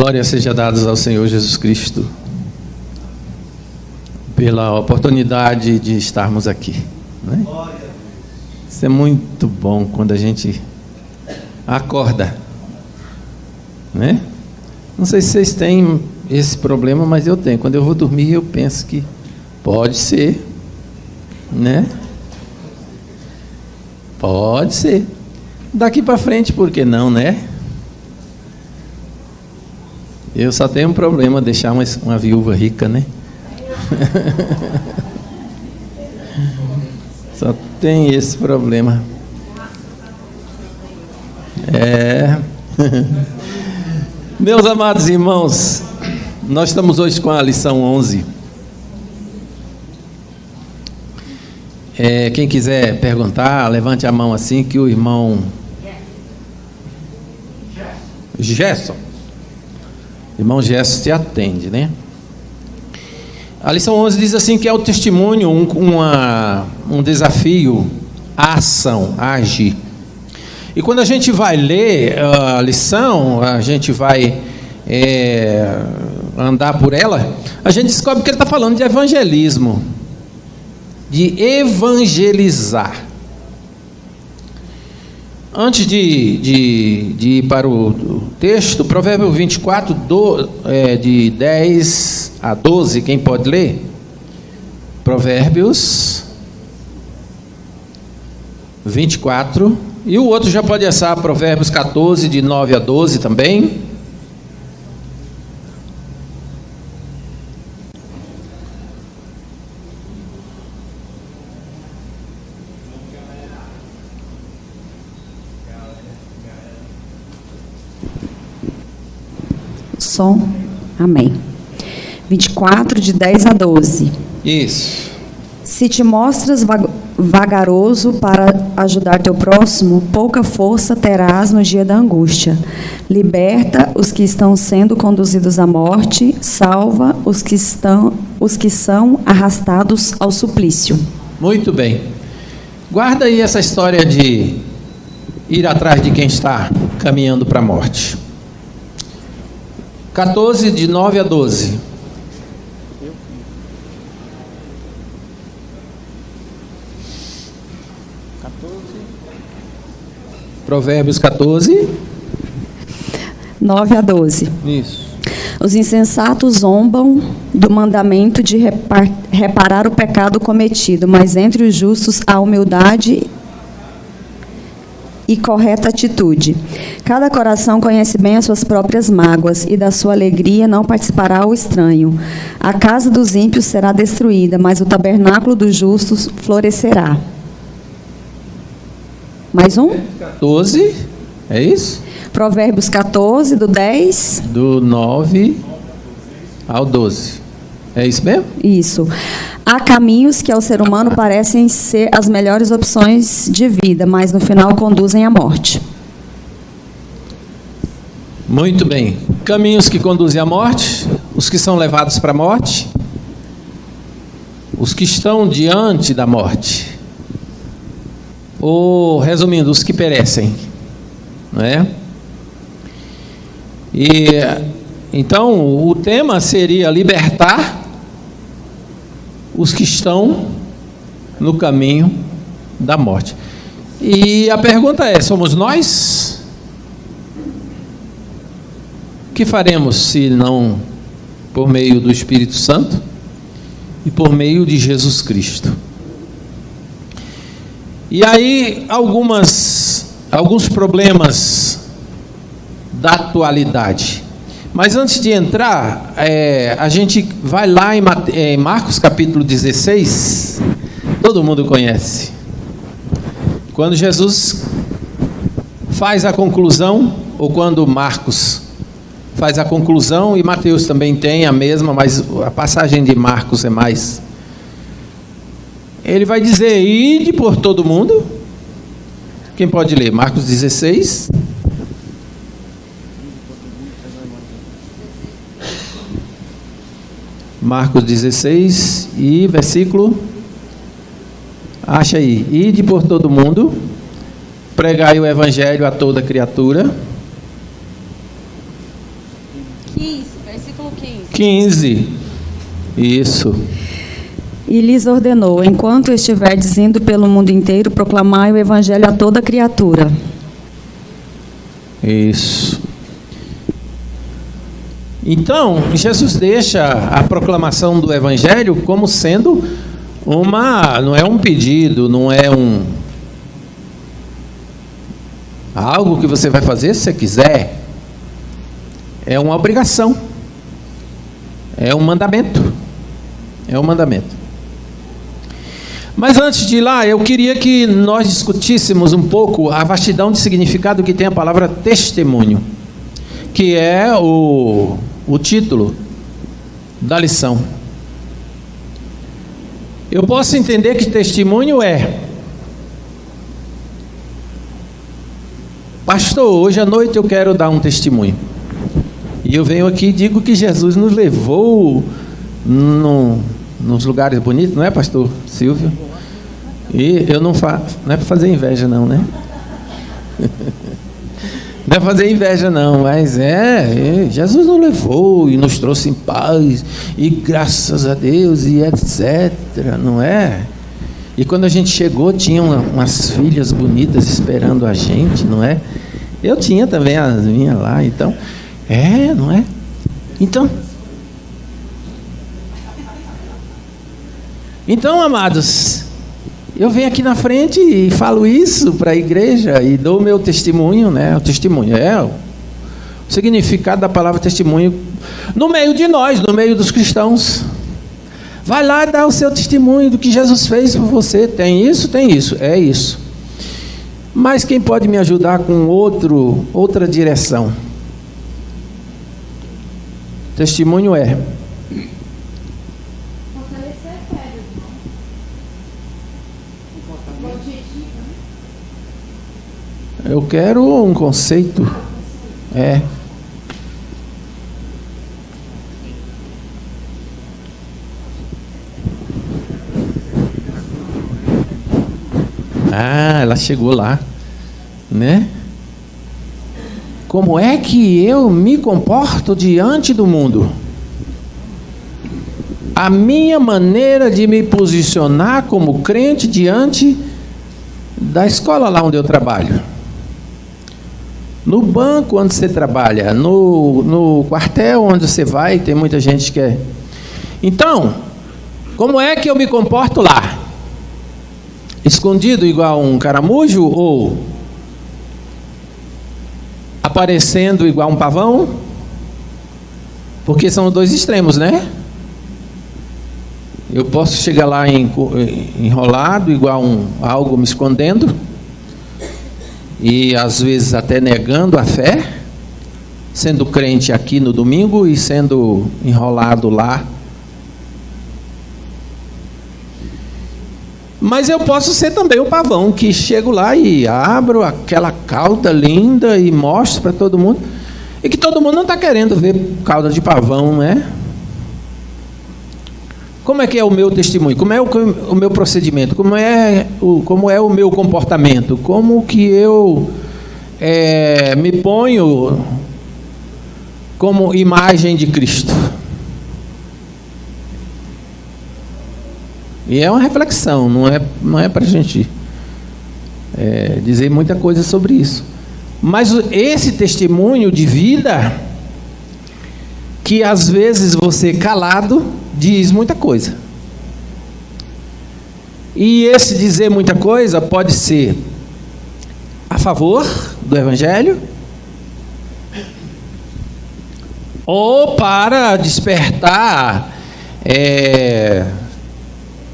Glória seja dada ao Senhor Jesus Cristo pela oportunidade de estarmos aqui, né? Isso é muito bom quando a gente acorda, né? Não sei se vocês têm esse problema, mas eu tenho. Quando eu vou dormir, eu penso que pode ser, né? Pode ser. Daqui para frente, por que não, né? Eu só tenho um problema, deixar uma viúva rica, né? Só tem esse problema. Meus amados irmãos, nós estamos hoje com a lição 11. Quem quiser perguntar, levante a mão assim que o irmão Gerson, irmão Gerson te atende, né? A lição 11 diz assim que é o testemunho, um desafio, a ação, a agir. E quando a gente vai ler a lição, a gente vai andar por ela, a gente descobre que ele está falando de evangelismo, de evangelizar. Antes de ir para o texto, Provérbio 24, de 10 a 12, quem pode ler? Provérbios 24, e o outro já pode acessar Provérbios 14, de 9 a 12 também. Amém. 24, de 10 a 12. Isso. Se te mostras vagaroso para ajudar teu próximo, pouca força terás no dia da angústia. Liberta os que estão sendo conduzidos à morte, salva os que são arrastados ao suplício. Muito bem. Guarda aí essa história de ir atrás de quem está caminhando para a morte. 14, de 9 a 12. Provérbios 14, 9 a 12. Isso. Os insensatos zombam do mandamento de reparar o pecado cometido, mas entre os justos há humildade e correta atitude. Cada coração conhece bem as suas próprias mágoas, e da sua alegria não participará o estranho. A casa dos ímpios será destruída, mas o tabernáculo dos justos florescerá. Mais um? 14, é isso? Provérbios 14, do 10. Do 9 ao 12. É isso mesmo? Isso. Há caminhos que ao ser humano parecem ser as melhores opções de vida, mas no final conduzem à morte. Muito bem. Caminhos que conduzem à morte, os que são levados para a morte, os que estão diante da morte. Ou, resumindo, os que perecem, não é? E então o tema seria libertar os que estão no caminho da morte. E a pergunta é: somos nós? O que faremos se não por meio do Espírito Santo e por meio de Jesus Cristo? E aí alguns problemas da atualidade. Mas antes de entrar, a gente vai lá em Marcos capítulo 16, todo mundo conhece. Quando Jesus faz a conclusão, ou quando Marcos faz a conclusão, e Mateus também tem a mesma, mas a passagem de Marcos é mais. Ele vai dizer: ide por todo mundo. Quem pode ler? Marcos 16. Marcos 16 e versículo, acha aí: ide por todo mundo, pregai o evangelho a toda criatura. 15, versículo 15. 15. Isso. E lhes ordenou: enquanto estiverdes indo pelo mundo inteiro, proclamai o evangelho a toda criatura. Isso. Então, Jesus deixa a proclamação do evangelho como sendo não é um pedido, não é algo que você vai fazer se você quiser. É uma obrigação. É um mandamento. É um mandamento. Mas antes de ir lá, eu queria que nós discutíssemos um pouco a vastidão de significado que tem a palavra testemunho, que é o título da lição. Eu posso entender que testemunho é: pastor, hoje à noite eu quero dar um testemunho. E eu venho aqui e digo que Jesus nos levou nos lugares bonitos, não é, pastor Silvio? E eu não faço, não é para fazer inveja não, né? Não é fazer inveja não, mas Jesus nos levou e nos trouxe em paz, e graças a Deus, e etc, não é? E quando a gente chegou, tinha umas filhas bonitas esperando a gente, não é? Eu tinha também as minhas lá, então, não é? Então, amados, eu venho aqui na frente e falo isso para a igreja e dou o meu testemunho, né? O testemunho o significado da palavra testemunho no meio de nós, no meio dos cristãos. Vai lá e dá o seu testemunho do que Jesus fez por você. Tem isso, é isso. Mas quem pode me ajudar com outra direção? Testemunho eu quero um conceito. Ela chegou lá, né? Como é que eu me comporto diante do mundo? A minha maneira de me posicionar como crente diante da escola lá onde eu trabalho, no banco onde você trabalha, no quartel onde você vai, tem muita gente que é. Então, como é que eu me comporto lá? Escondido igual um caramujo ou aparecendo igual um pavão? Porque são os dois extremos, né? Eu posso chegar lá enrolado igual algo me escondendo, e às vezes até negando a fé, sendo crente aqui no domingo e sendo enrolado lá. Mas eu posso ser também o pavão, que chego lá e abro aquela cauda linda e mostro para todo mundo, e que todo mundo não está querendo ver cauda de pavão, né? Como é que é o meu testemunho? Como é o meu procedimento? Como é o meu comportamento? Como que eu me ponho como imagem de Cristo? E é uma reflexão, não é para a gente dizer muita coisa sobre isso. Mas esse testemunho de vida, que às vezes você calado diz muita coisa. E esse dizer muita coisa pode ser a favor do Evangelho, ou para despertar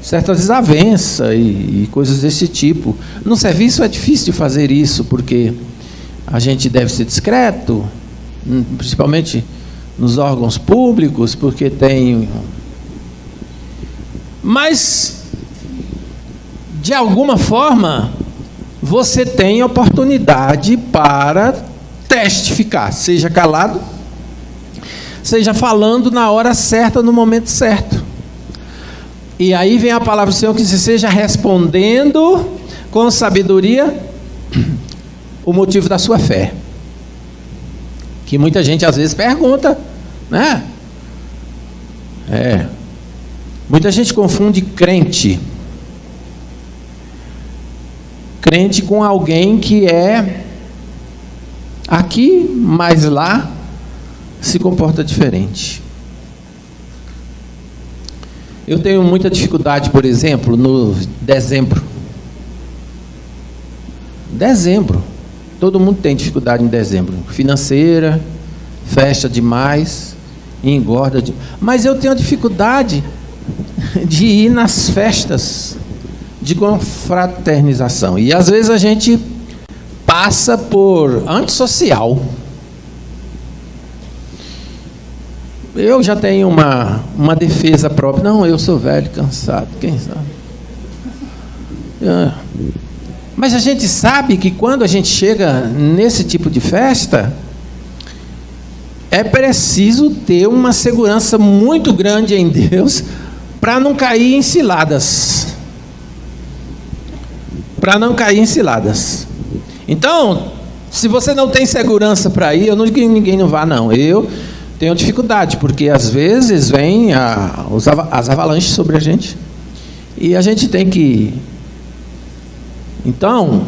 certas desavenças e coisas desse tipo. No serviço é difícil fazer isso, porque a gente deve ser discreto, principalmente nos órgãos públicos, porque tem... Mas, de alguma forma, você tem oportunidade para testificar, seja calado, seja falando na hora certa, no momento certo. E aí vem a palavra do Senhor que diz: seja respondendo com sabedoria o motivo da sua fé. Que muita gente às vezes pergunta né? Muita gente confunde crente com alguém que é aqui, mas lá se comporta diferente. Eu tenho muita dificuldade, por exemplo, no dezembro. Todo mundo tem dificuldade em dezembro. Financeira, festa demais, engorda demais. Mas eu tenho dificuldade de ir nas festas de confraternização. E às vezes a gente passa por antissocial. Eu já tenho uma defesa própria. Não, eu sou velho, cansado, quem sabe? Mas a gente sabe que quando a gente chega nesse tipo de festa, é preciso ter uma segurança muito grande em Deus para não cair em ciladas. Então, se você não tem segurança para ir, eu não digo que ninguém não vá, não. Eu tenho dificuldade, porque às vezes vem as avalanches sobre a gente. E a gente tem que... Então,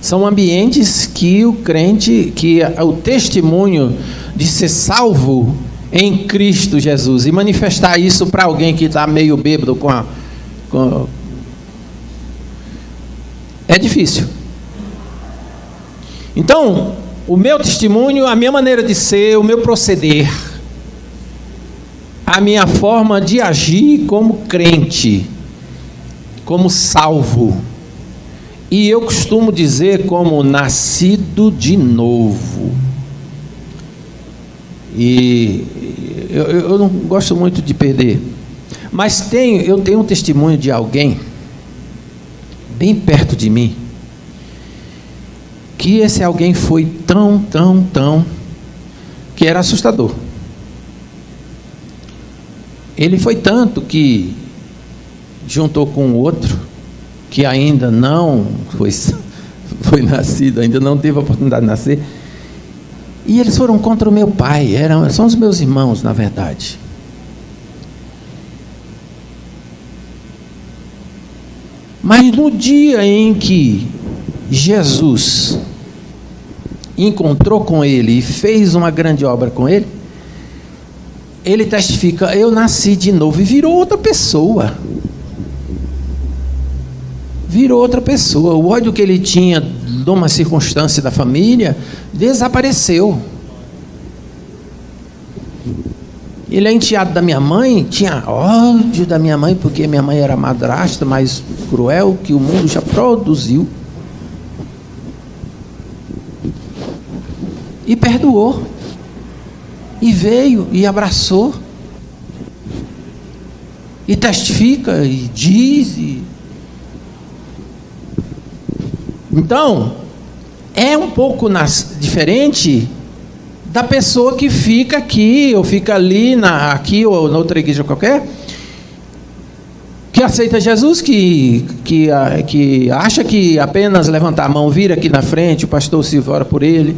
são ambientes que o crente, que o testemunho de ser salvo em Cristo Jesus, e manifestar isso para alguém que está meio bêbado é difícil. Então, o meu testemunho, a minha maneira de ser, o meu proceder, a minha forma de agir como crente, como salvo, e eu costumo dizer como nascido de novo. E eu não gosto muito de perder, mas eu tenho um testemunho de alguém bem perto de mim, que esse alguém foi tão, que era assustador. Ele foi tanto que juntou com outro, que ainda não foi nascido, ainda não teve a oportunidade de nascer, e eles foram contra o meu pai, são os meus irmãos, na verdade. Mas no dia em que Jesus encontrou com ele e fez uma grande obra com ele, ele testifica: eu nasci de novo, e virou outra pessoa. O ódio que ele tinha de uma circunstância da família desapareceu. Ele é enteado da minha mãe, tinha ódio da minha mãe, porque minha mãe era a madrasta mais cruel que o mundo já produziu. E perdoou. E veio e abraçou. E testifica e diz. Então, é um pouco diferente da pessoa que fica aqui, ou fica ali, aqui ou na outra igreja qualquer, que aceita Jesus, que acha que apenas levantar a mão, vir aqui na frente, o pastor Silvio ora por ele,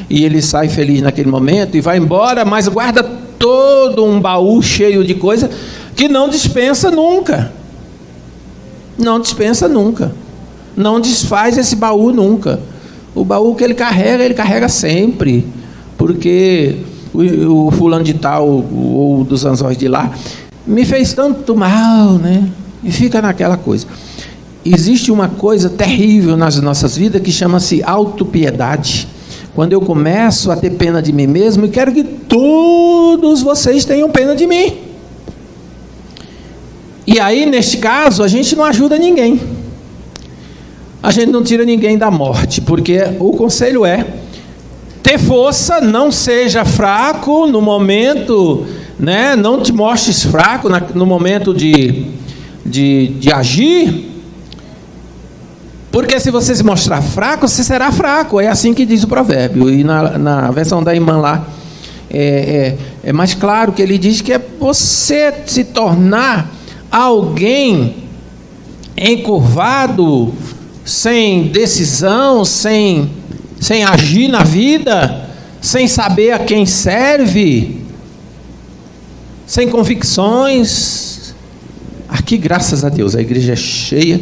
e ele sai feliz naquele momento e vai embora, mas guarda todo um baú cheio de coisa que não dispensa nunca. Não desfaz esse baú nunca. O baú que ele carrega sempre. Porque o fulano de tal, ou dos anzóis de lá, me fez tanto mal, né? E fica naquela coisa. Existe uma coisa terrível nas nossas vidas que chama-se autopiedade. Quando eu começo a ter pena de mim mesmo e quero que todos vocês tenham pena de mim. E aí, neste caso, a gente não ajuda ninguém. A gente não tira ninguém da morte, porque o conselho é: ter força, não seja fraco no momento, né? Não te mostres fraco no momento de agir, porque se você se mostrar fraco, você será fraco. É assim que diz o provérbio. E na versão da irmã lá, é mais claro que ele diz que é você se tornar alguém encurvado, sem decisão, sem agir na vida, sem saber a quem serve, sem convicções. Aqui, graças a Deus, a igreja é cheia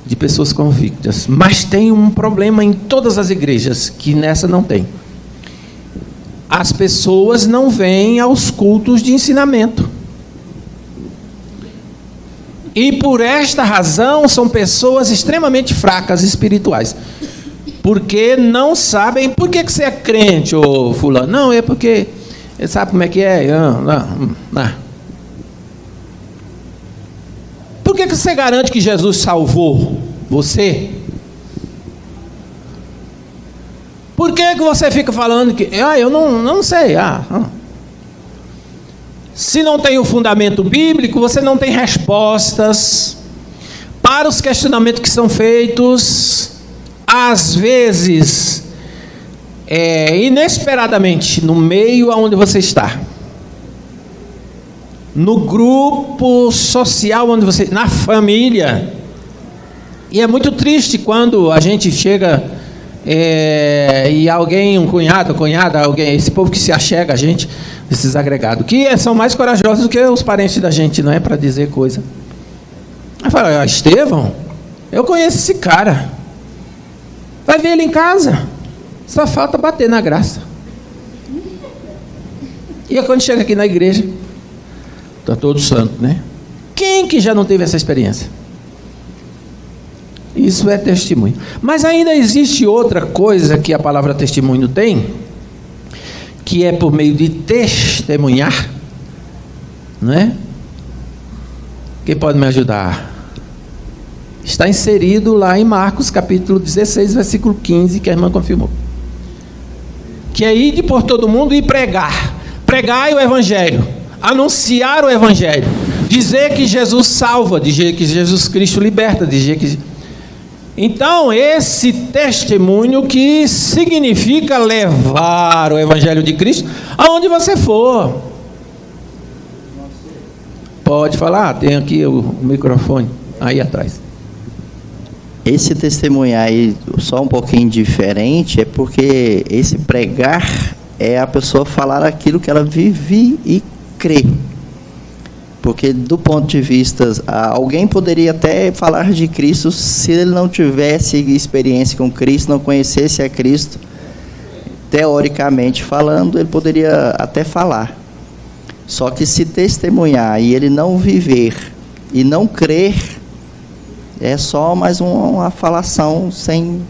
de pessoas convictas, mas tem um problema em todas as igrejas, que nessa não tem. As pessoas não vêm aos cultos de ensinamento. E por esta razão são pessoas extremamente fracas espirituais. Porque não sabem por que você é crente, ô fulano. Não, é porque ele sabe como é que é. Não. Por que você garante que Jesus salvou você? Por que você fica falando que eu não sei? Se não tem o fundamento bíblico, você não tem respostas para os questionamentos que são feitos, às vezes, inesperadamente, no meio aonde você está, no grupo social onde você, na família. E é muito triste quando a gente chega e alguém, um cunhado, cunhada, alguém, esse povo que se achega a gente, esses agregados, que são mais corajosos do que os parentes da gente, não é, para dizer coisa. Aí fala: Estevão, eu conheço esse cara, vai ver ele em casa, só falta bater na graça. E é quando chega aqui na igreja, está todo santo, né? Quem que já não teve essa experiência? Isso é testemunho. Mas ainda existe outra coisa que a palavra testemunho tem, que é por meio de testemunhar, não é? Quem pode me ajudar? Está inserido lá em Marcos capítulo 16, versículo 15, que a irmã confirmou. Que é ir por todo mundo e pregar. Pregai o evangelho, anunciar o evangelho, dizer que Jesus salva, dizer que Jesus Cristo liberta, dizer que... Então, esse testemunho que significa levar o evangelho de Cristo aonde você for. Pode falar, tem aqui o microfone aí atrás. Esse testemunhar aí, só um pouquinho diferente, é porque esse pregar é a pessoa falar aquilo que ela vive e crê. Porque do ponto de vista, alguém poderia até falar de Cristo se ele não tivesse experiência com Cristo, não conhecesse a Cristo. Teoricamente falando, ele poderia até falar. Só que se testemunhar e ele não viver e não crer, é só mais uma falação sem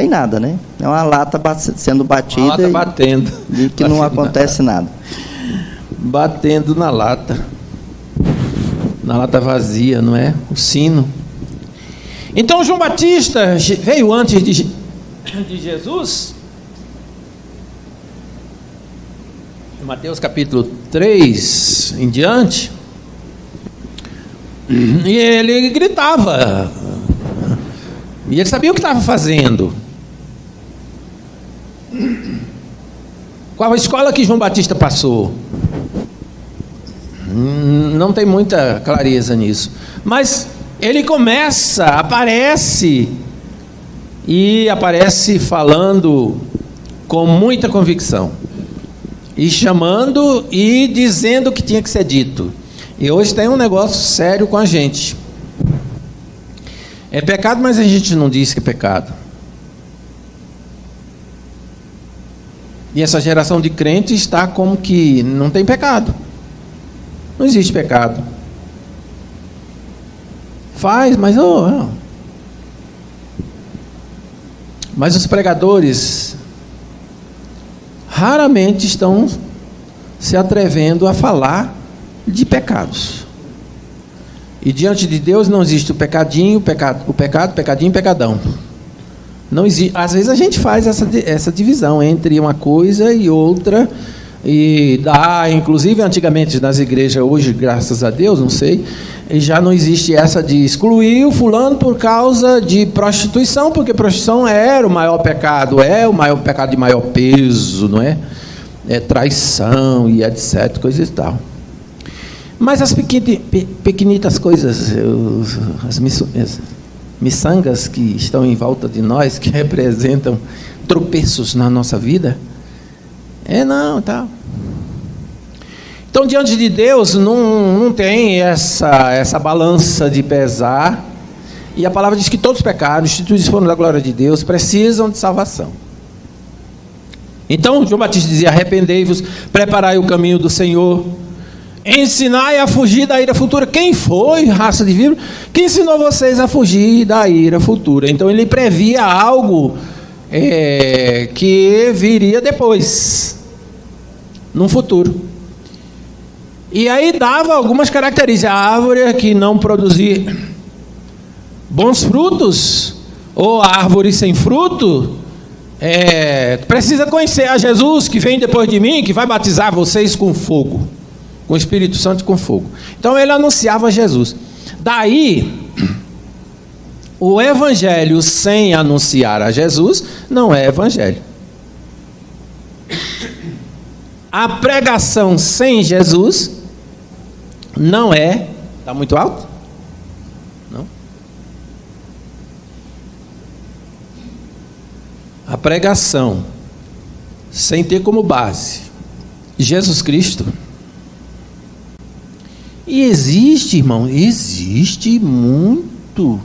nada, né? É uma lata sendo batida, uma lata batendo, e que não acontece nada. Batendo na lata vazia, não é? O sino. Então João Batista veio antes de Jesus. Em Mateus capítulo 3 em diante, e ele gritava, e ele sabia o que estava fazendo. Qual a escola que João Batista passou? Não tem muita clareza nisso, mas ele aparece falando com muita convicção, e chamando e dizendo o que tinha que ser dito. E hoje tem um negócio sério com a gente. É pecado, mas a gente não diz que é pecado. E essa geração de crentes está como que não tem pecado. Não existe pecado. Faz, mas Mas os pregadores raramente estão se atrevendo a falar de pecados. E diante de Deus não existe o pecadinho, o pecadinho, pecadão. Não existe. Às vezes a gente faz essa divisão entre uma coisa e outra, e dá, inclusive antigamente nas igrejas, hoje graças a Deus, não sei, e já não existe essa de excluir o fulano por causa de prostituição, porque prostituição era o maior pecado, é o maior pecado de maior peso, não é? É traição e etc, coisas e tal. Mas as pequenitas coisas, miçangas que estão em volta de nós, que representam tropeços na nossa vida. Tal. Então, diante de Deus, não tem essa balança de pesar. E a palavra diz que todos os pecados, instituídos foram da glória de Deus, precisam de salvação. Então, João Batista dizia: arrependei-vos, preparai o caminho do Senhor, ensinai a fugir da ira futura. Quem foi, raça de víbora, que ensinou vocês a fugir da ira futura? Então, ele previa algo que viria depois, no futuro. E aí dava algumas características. A árvore que não produzir bons frutos, ou a árvore sem fruto, precisa conhecer a Jesus, que vem depois de mim, que vai batizar vocês com fogo, com o Espírito Santo e com fogo. Então ele anunciava Jesus. Daí, o evangelho sem anunciar a Jesus não é evangelho. A pregação sem Jesus não é... Está muito alto? Não? A pregação sem ter como base Jesus Cristo. E existe, irmão, existe muito,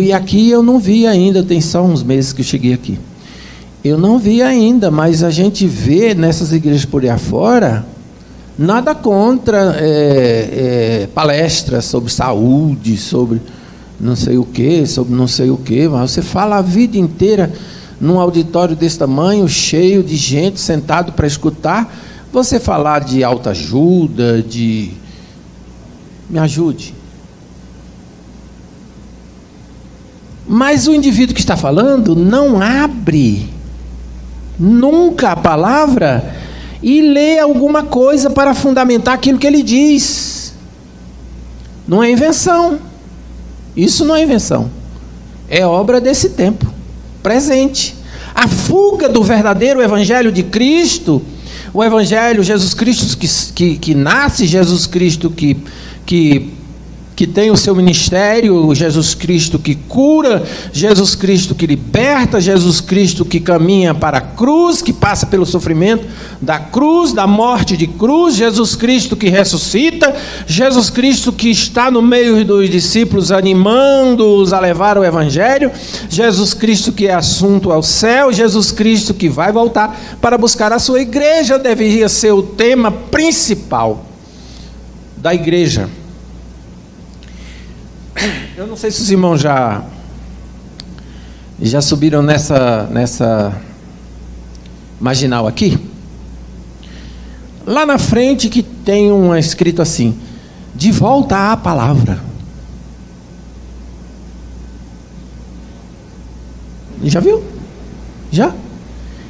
e aqui eu não vi ainda, tem só uns meses que eu cheguei aqui. Eu não vi ainda, mas a gente vê nessas igrejas por aí afora, nada contra palestras sobre saúde, sobre não sei o que, mas você fala a vida inteira num auditório desse tamanho, cheio de gente sentado para escutar, você falar de autoajuda, me ajude. Mas o indivíduo que está falando não abre nunca a palavra e lê alguma coisa para fundamentar aquilo que ele diz. Não é invenção. Isso não é invenção. É obra desse tempo presente. A fuga do verdadeiro evangelho de Cristo, o evangelho Jesus Cristo que nasce, Jesus Cristo que tem o seu ministério, Jesus Cristo que cura, Jesus Cristo que liberta, Jesus Cristo que caminha para a cruz, que passa pelo sofrimento da cruz, da morte de cruz, Jesus Cristo que ressuscita, Jesus Cristo que está no meio dos discípulos animando-os a levar o evangelho, Jesus Cristo que é assunto ao céu, Jesus Cristo que vai voltar para buscar a sua igreja, deveria ser o tema principal da igreja. Eu não sei se os irmãos já subiram nessa marginal aqui. Lá na frente que tem escrito assim: de volta à palavra. Já viu? Já?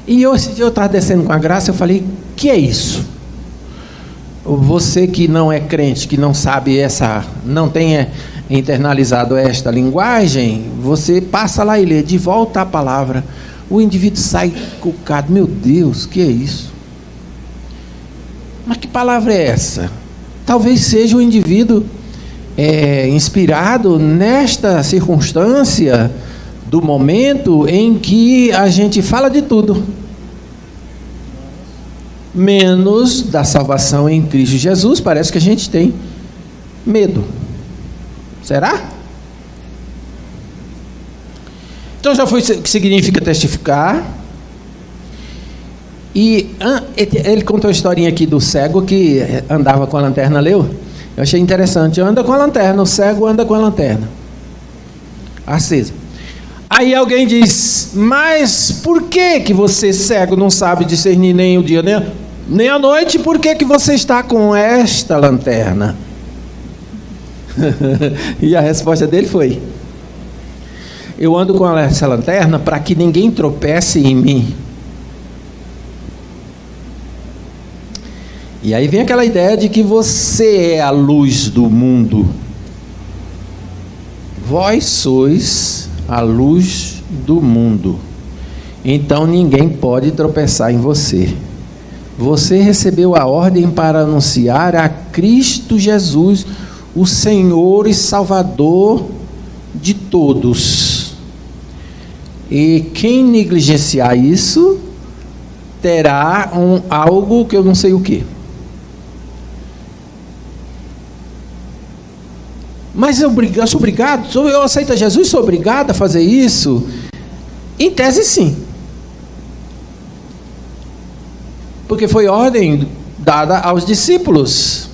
E eu estava descendo com a graça, eu falei: que é isso? Você que não é crente, que não sabe não tem internalizado esta linguagem, você passa lá e lê, de volta à palavra. O indivíduo sai cucado: meu Deus, que é isso? Mas que palavra é essa? Talvez seja o indivíduo inspirado nesta circunstância do momento em que a gente fala de tudo, menos da salvação em Cristo Jesus. Parece que a gente tem medo. Será? Então já foi o que significa testificar. E ele contou a historinha aqui do cego que andava com a lanterna, leu? Eu achei interessante. Anda com a lanterna, o cego anda com a lanterna acesa. Aí alguém diz: mas por que você, cego, não sabe discernir nem o dia nem a noite? Por que você está com esta lanterna? E a resposta dele foi: eu ando com essa lanterna para que ninguém tropece em mim. E aí vem aquela ideia de que você é a luz do mundo. Vós sois a luz do mundo. Então ninguém pode tropeçar em você. Você recebeu a ordem para anunciar a Cristo Jesus, o Senhor e Salvador de todos. E quem negligenciar isso terá algo que eu não sei o que. Mas eu sou obrigado, eu aceito a Jesus, sou obrigado a fazer isso? Em tese, sim. Porque foi ordem dada aos discípulos.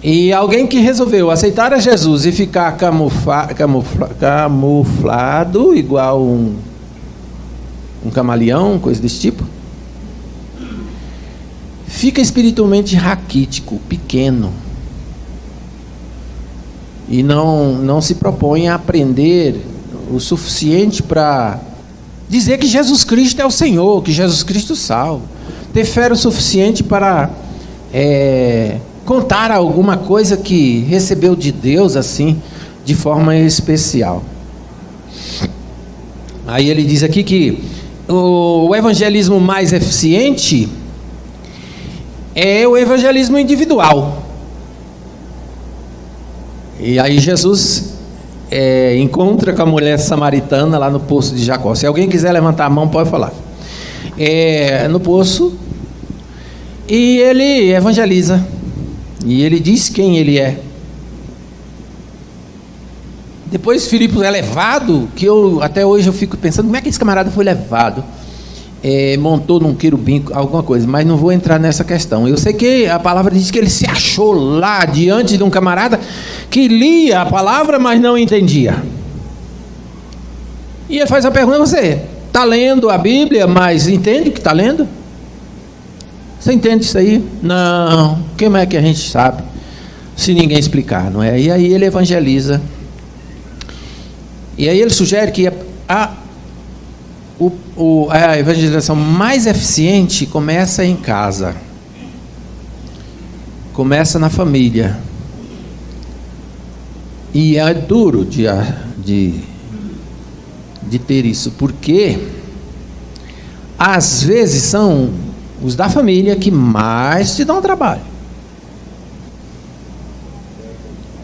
E alguém que resolveu aceitar a Jesus e ficar camuflado, igual um camaleão, coisa desse tipo, fica espiritualmente raquítico, pequeno. E não se propõe a aprender o suficiente para dizer que Jesus Cristo é o Senhor, que Jesus Cristo salva. Ter fé o suficiente para contar alguma coisa que recebeu de Deus assim, de forma especial. Aí ele diz aqui que o evangelismo mais eficiente é o evangelismo individual. E aí Jesus encontra com a mulher samaritana lá no poço de Jacó. Se alguém quiser levantar a mão, pode falar. No poço, e ele evangeliza. E ele diz quem ele é. Depois Filipos é levado, que até hoje eu fico pensando, como é que esse camarada foi levado? Montou num querubim, alguma coisa, mas não vou entrar nessa questão. Eu sei que a palavra diz que ele se achou lá diante de um camarada que lia a palavra, mas não entendia. E ele faz a pergunta: você está lendo a Bíblia, mas entende o que está lendo? Você entende isso aí? Não. Como é que a gente sabe se ninguém explicar, não é? E aí ele evangeliza. E aí ele sugere que a evangelização mais eficiente começa em casa, começa na família. E é duro de ter isso, porque às vezes são os da família que mais te dão trabalho.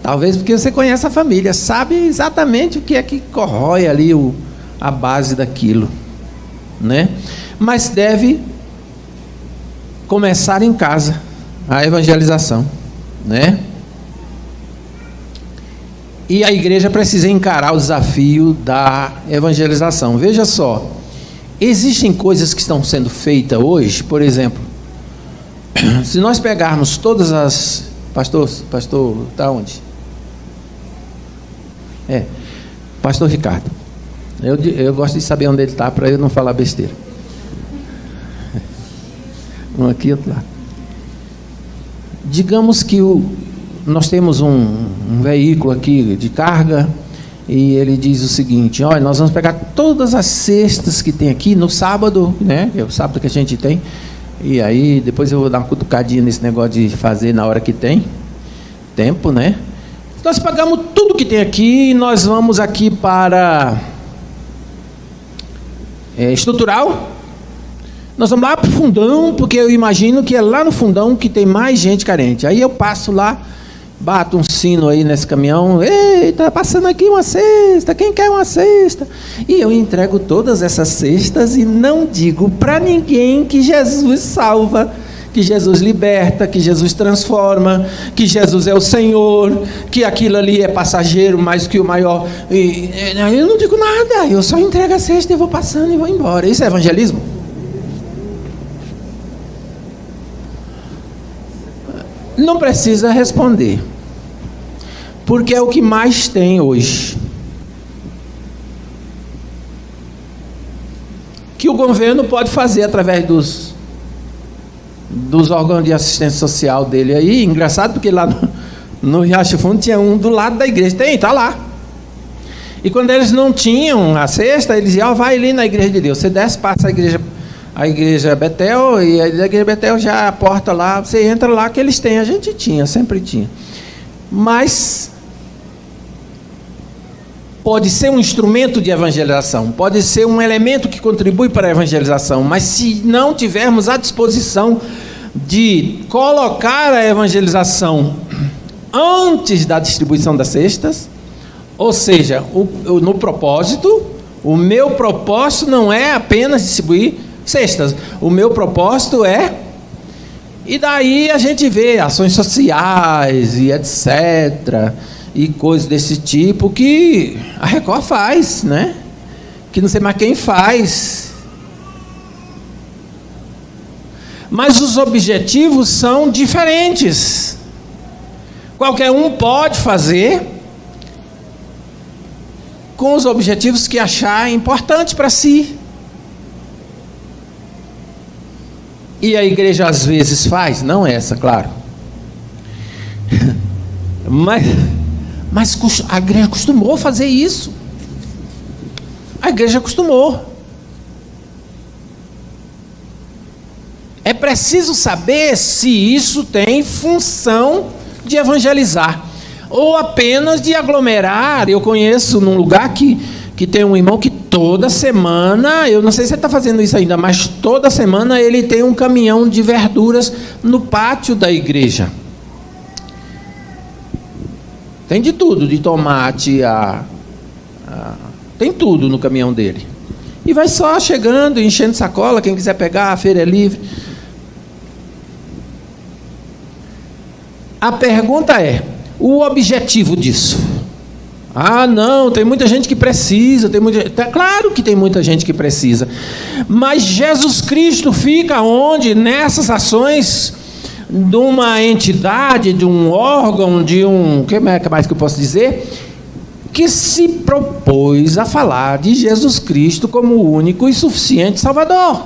Talvez porque você conhece a família, sabe exatamente o que é que corrói ali a base daquilo, né? Mas deve começar em casa a evangelização, né? E a igreja precisa encarar o desafio da evangelização. Veja só, existem coisas que estão sendo feitas hoje, por exemplo, se nós pegarmos todas as... Pastor, está onde? Pastor Ricardo. Eu gosto de saber onde ele está, para eu não falar besteira. Um aqui, outro lá. Digamos que nós temos um veículo aqui de carga, e ele diz o seguinte: olha, nós vamos pegar todas as cestas que tem aqui no sábado, né? É o sábado que a gente tem. E aí depois eu vou dar uma cutucadinha nesse negócio de fazer na hora que tem tempo, né? Nós pagamos tudo que tem aqui, e nós vamos aqui para estrutural. Nós vamos lá para o fundão, porque eu imagino que é lá no fundão que tem mais gente carente. Aí eu passo lá, bato um sino aí nesse caminhão: eita, passando aqui uma cesta, quem quer uma cesta? E eu entrego todas essas cestas e não digo para ninguém que Jesus salva, que Jesus liberta, que Jesus transforma, que Jesus é o Senhor, que aquilo ali é passageiro mais que o maior. Eu não digo nada, eu só entrego a cesta e vou passando e vou embora. Isso é evangelismo? Não precisa responder, porque é o que mais tem hoje. Que o governo pode fazer através dos órgãos de assistência social dele aí. Engraçado, porque lá no Riacho Fundo tinha um do lado da igreja. Está lá. E quando eles não tinham a cesta, eles diziam: vai ali na igreja de Deus. Você desce, passa a igreja Betel, e a igreja Betel já a porta lá, você entra lá que eles têm. A gente tinha, sempre tinha. Mas pode ser um instrumento de evangelização, pode ser um elemento que contribui para a evangelização, mas se não tivermos a disposição de colocar a evangelização antes da distribuição das cestas, Ou seja, no propósito, o meu propósito não é apenas distribuir cestas. O meu propósito é... E daí a gente vê ações sociais e etc. E coisas desse tipo que a Record faz, né? Que não sei mais quem faz. Mas os objetivos são diferentes. Qualquer um pode fazer com os objetivos que achar importante para si. E a igreja às vezes faz, não essa, claro. Mas a igreja acostumou a fazer isso. A igreja acostumou. É preciso saber se isso tem função de evangelizar ou apenas de aglomerar. Eu conheço num lugar que tem um irmão que toda semana, eu não sei se você está fazendo isso ainda, mas toda semana ele tem um caminhão de verduras no pátio da igreja. Tem de tudo, de tomate, tem tudo no caminhão dele. E vai só chegando, enchendo sacola, quem quiser pegar, a feira é livre. A pergunta é, o objetivo disso? Ah, não, tem muita gente que precisa, claro que tem muita gente que precisa. Mas Jesus Cristo fica onde? Nessas ações de uma entidade, de um órgão, de um... O que mais que eu posso dizer? Que se propôs a falar de Jesus Cristo como o único e suficiente Salvador.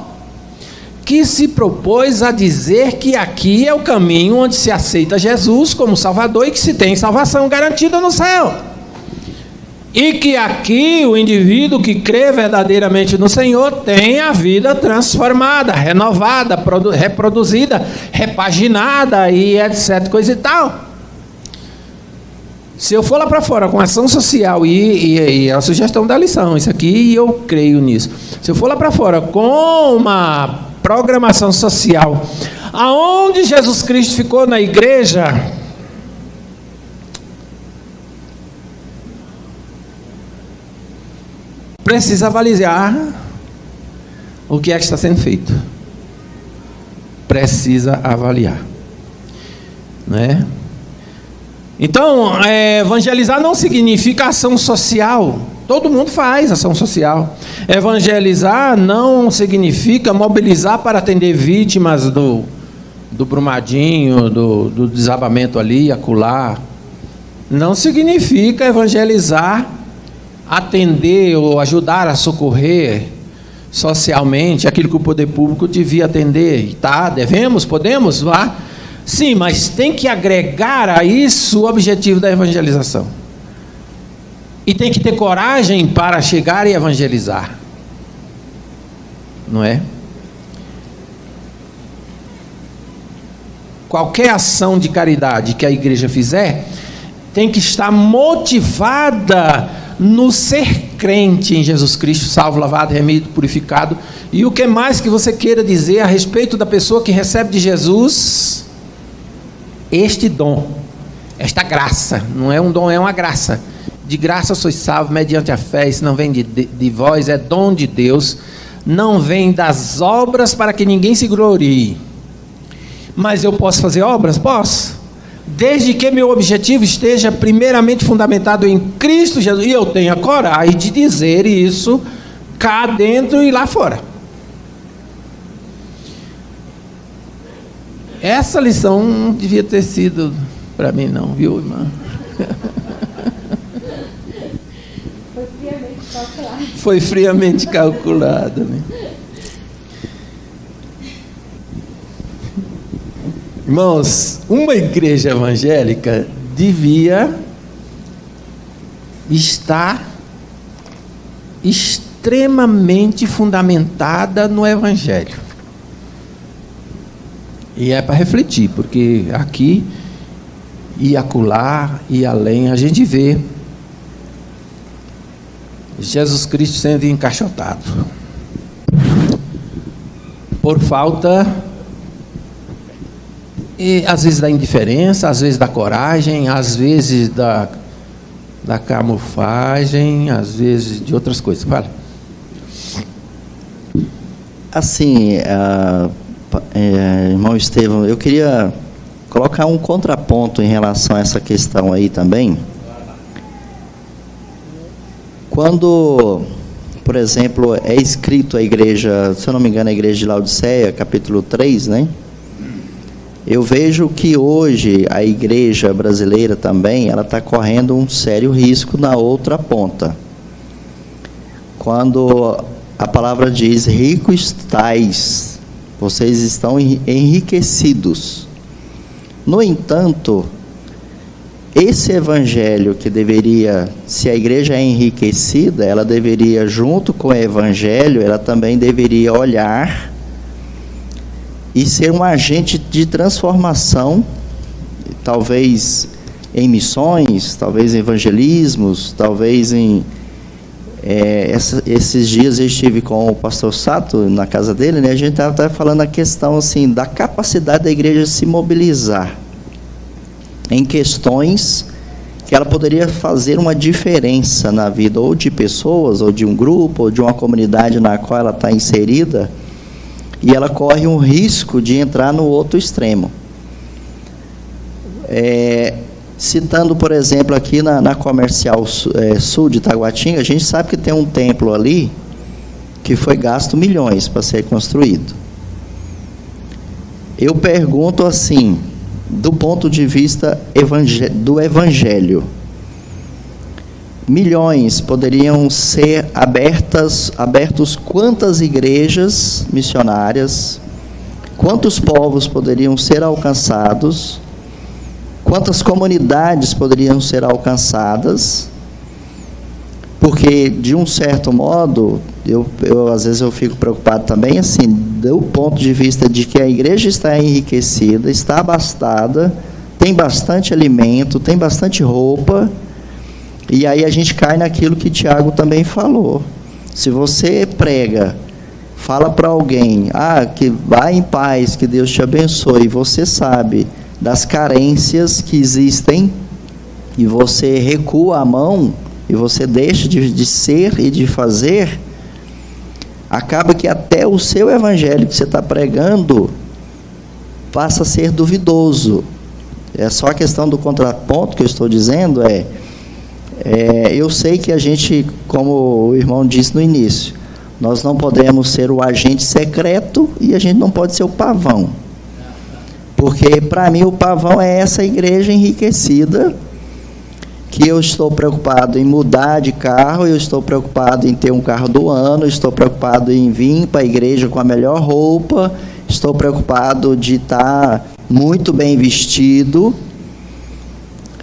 Que se propôs a dizer que aqui é o caminho onde se aceita Jesus como Salvador e que se tem salvação garantida no céu. E que aqui o indivíduo que crê verdadeiramente no Senhor tem a vida transformada, renovada, reproduzida, repaginada e etc, coisa e tal. Se eu for lá para fora com ação social e a sugestão da lição, isso aqui eu creio nisso. Se eu for lá para fora com uma programação social, aonde Jesus Cristo ficou na igreja, precisa avaliar o que é que está sendo feito. Precisa avaliar, né? Então, evangelizar não significa ação social. Todo mundo faz ação social. Evangelizar não significa mobilizar para atender vítimas do Brumadinho, do desabamento ali, acolá. Não significa evangelizar atender ou ajudar a socorrer socialmente aquilo que o poder público devia atender. Tá, devemos, podemos, vá. Sim, mas tem que agregar a isso o objetivo da evangelização. E tem que ter coragem para chegar e evangelizar. Não é? Qualquer ação de caridade que a igreja fizer tem que estar motivada no ser crente em Jesus Cristo, salvo, lavado, remido, purificado. E o que mais que você queira dizer a respeito da pessoa que recebe de Jesus este dom, esta graça? Não é um dom, é uma graça. De graça sois salvos mediante a fé. Isso não vem de vós, é dom de Deus. Não vem das obras para que ninguém se glorie. Mas eu posso fazer obras? Posso, desde que meu objetivo esteja primeiramente fundamentado em Cristo Jesus, e eu tenha coragem de dizer isso cá dentro e lá fora. Essa lição não devia ter sido para mim não, viu, irmã? Foi friamente calculado. Foi friamente calculado, né? Irmãos, uma igreja evangélica devia estar extremamente fundamentada no Evangelho. E é para refletir, porque aqui e acolá e além a gente vê Jesus Cristo sendo encaixotado por falta, e às vezes da indiferença, às vezes da coragem, às vezes da camuflagem, às vezes de outras coisas. Fala. Assim, irmão Estevão, eu queria colocar um contraponto em relação a essa questão aí também. Quando, por exemplo, é escrito a igreja, se eu não me engano, a igreja de Laodiceia, capítulo 3, né? Eu vejo que hoje a igreja brasileira também, ela está correndo um sério risco na outra ponta. Quando a palavra diz, ricos estáis, vocês estão enriquecidos. No entanto, esse evangelho que deveria, se a igreja é enriquecida, ela deveria, junto com o evangelho, ela também deveria olhar e ser um agente de transformação, talvez em missões, talvez em evangelismos, talvez em... esses dias eu estive com o pastor Sato na casa dele, né? A gente estava falando a questão assim, da capacidade da igreja se mobilizar em questões que ela poderia fazer uma diferença na vida ou de pessoas, ou de um grupo, ou de uma comunidade na qual ela está inserida, e ela corre um risco de entrar no outro extremo. Citando, por exemplo, aqui na Comercial Sul de Taguatinga, a gente sabe que tem um templo ali que foi gasto milhões para ser construído. Eu pergunto assim, do ponto de vista do evangelho, milhões poderiam ser abertos quantas igrejas missionárias, quantos povos poderiam ser alcançados, quantas comunidades poderiam ser alcançadas, porque, de um certo modo, às vezes eu fico preocupado também, assim, do ponto de vista de que a igreja está enriquecida, está abastada, tem bastante alimento, tem bastante roupa, e aí a gente cai naquilo que Tiago também falou. Se você prega, fala para alguém, que vai em paz, que Deus te abençoe, e você sabe das carências que existem, e você recua a mão, e você deixa de ser e de fazer, acaba que até o seu evangelho que você está pregando passa a ser duvidoso. É só a questão do contraponto que eu estou dizendo, eu sei que a gente, como o irmão disse no início, nós não podemos ser o agente secreto e a gente não pode ser o pavão. Porque, para mim, o pavão é essa igreja enriquecida, que eu estou preocupado em mudar de carro, eu estou preocupado em ter um carro do ano, estou preocupado em vir para a igreja com a melhor roupa, estou preocupado de estar muito bem vestido.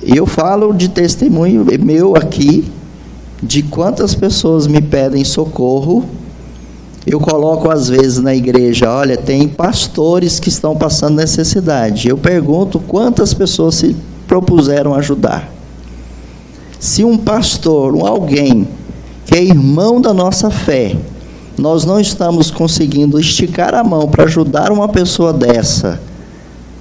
E eu falo de testemunho meu aqui, de quantas pessoas me pedem socorro. Eu coloco às vezes na igreja, olha, tem pastores que estão passando necessidade. Eu pergunto quantas pessoas se propuseram ajudar. Se um pastor, alguém que é irmão da nossa fé, nós não estamos conseguindo esticar a mão para ajudar uma pessoa dessa,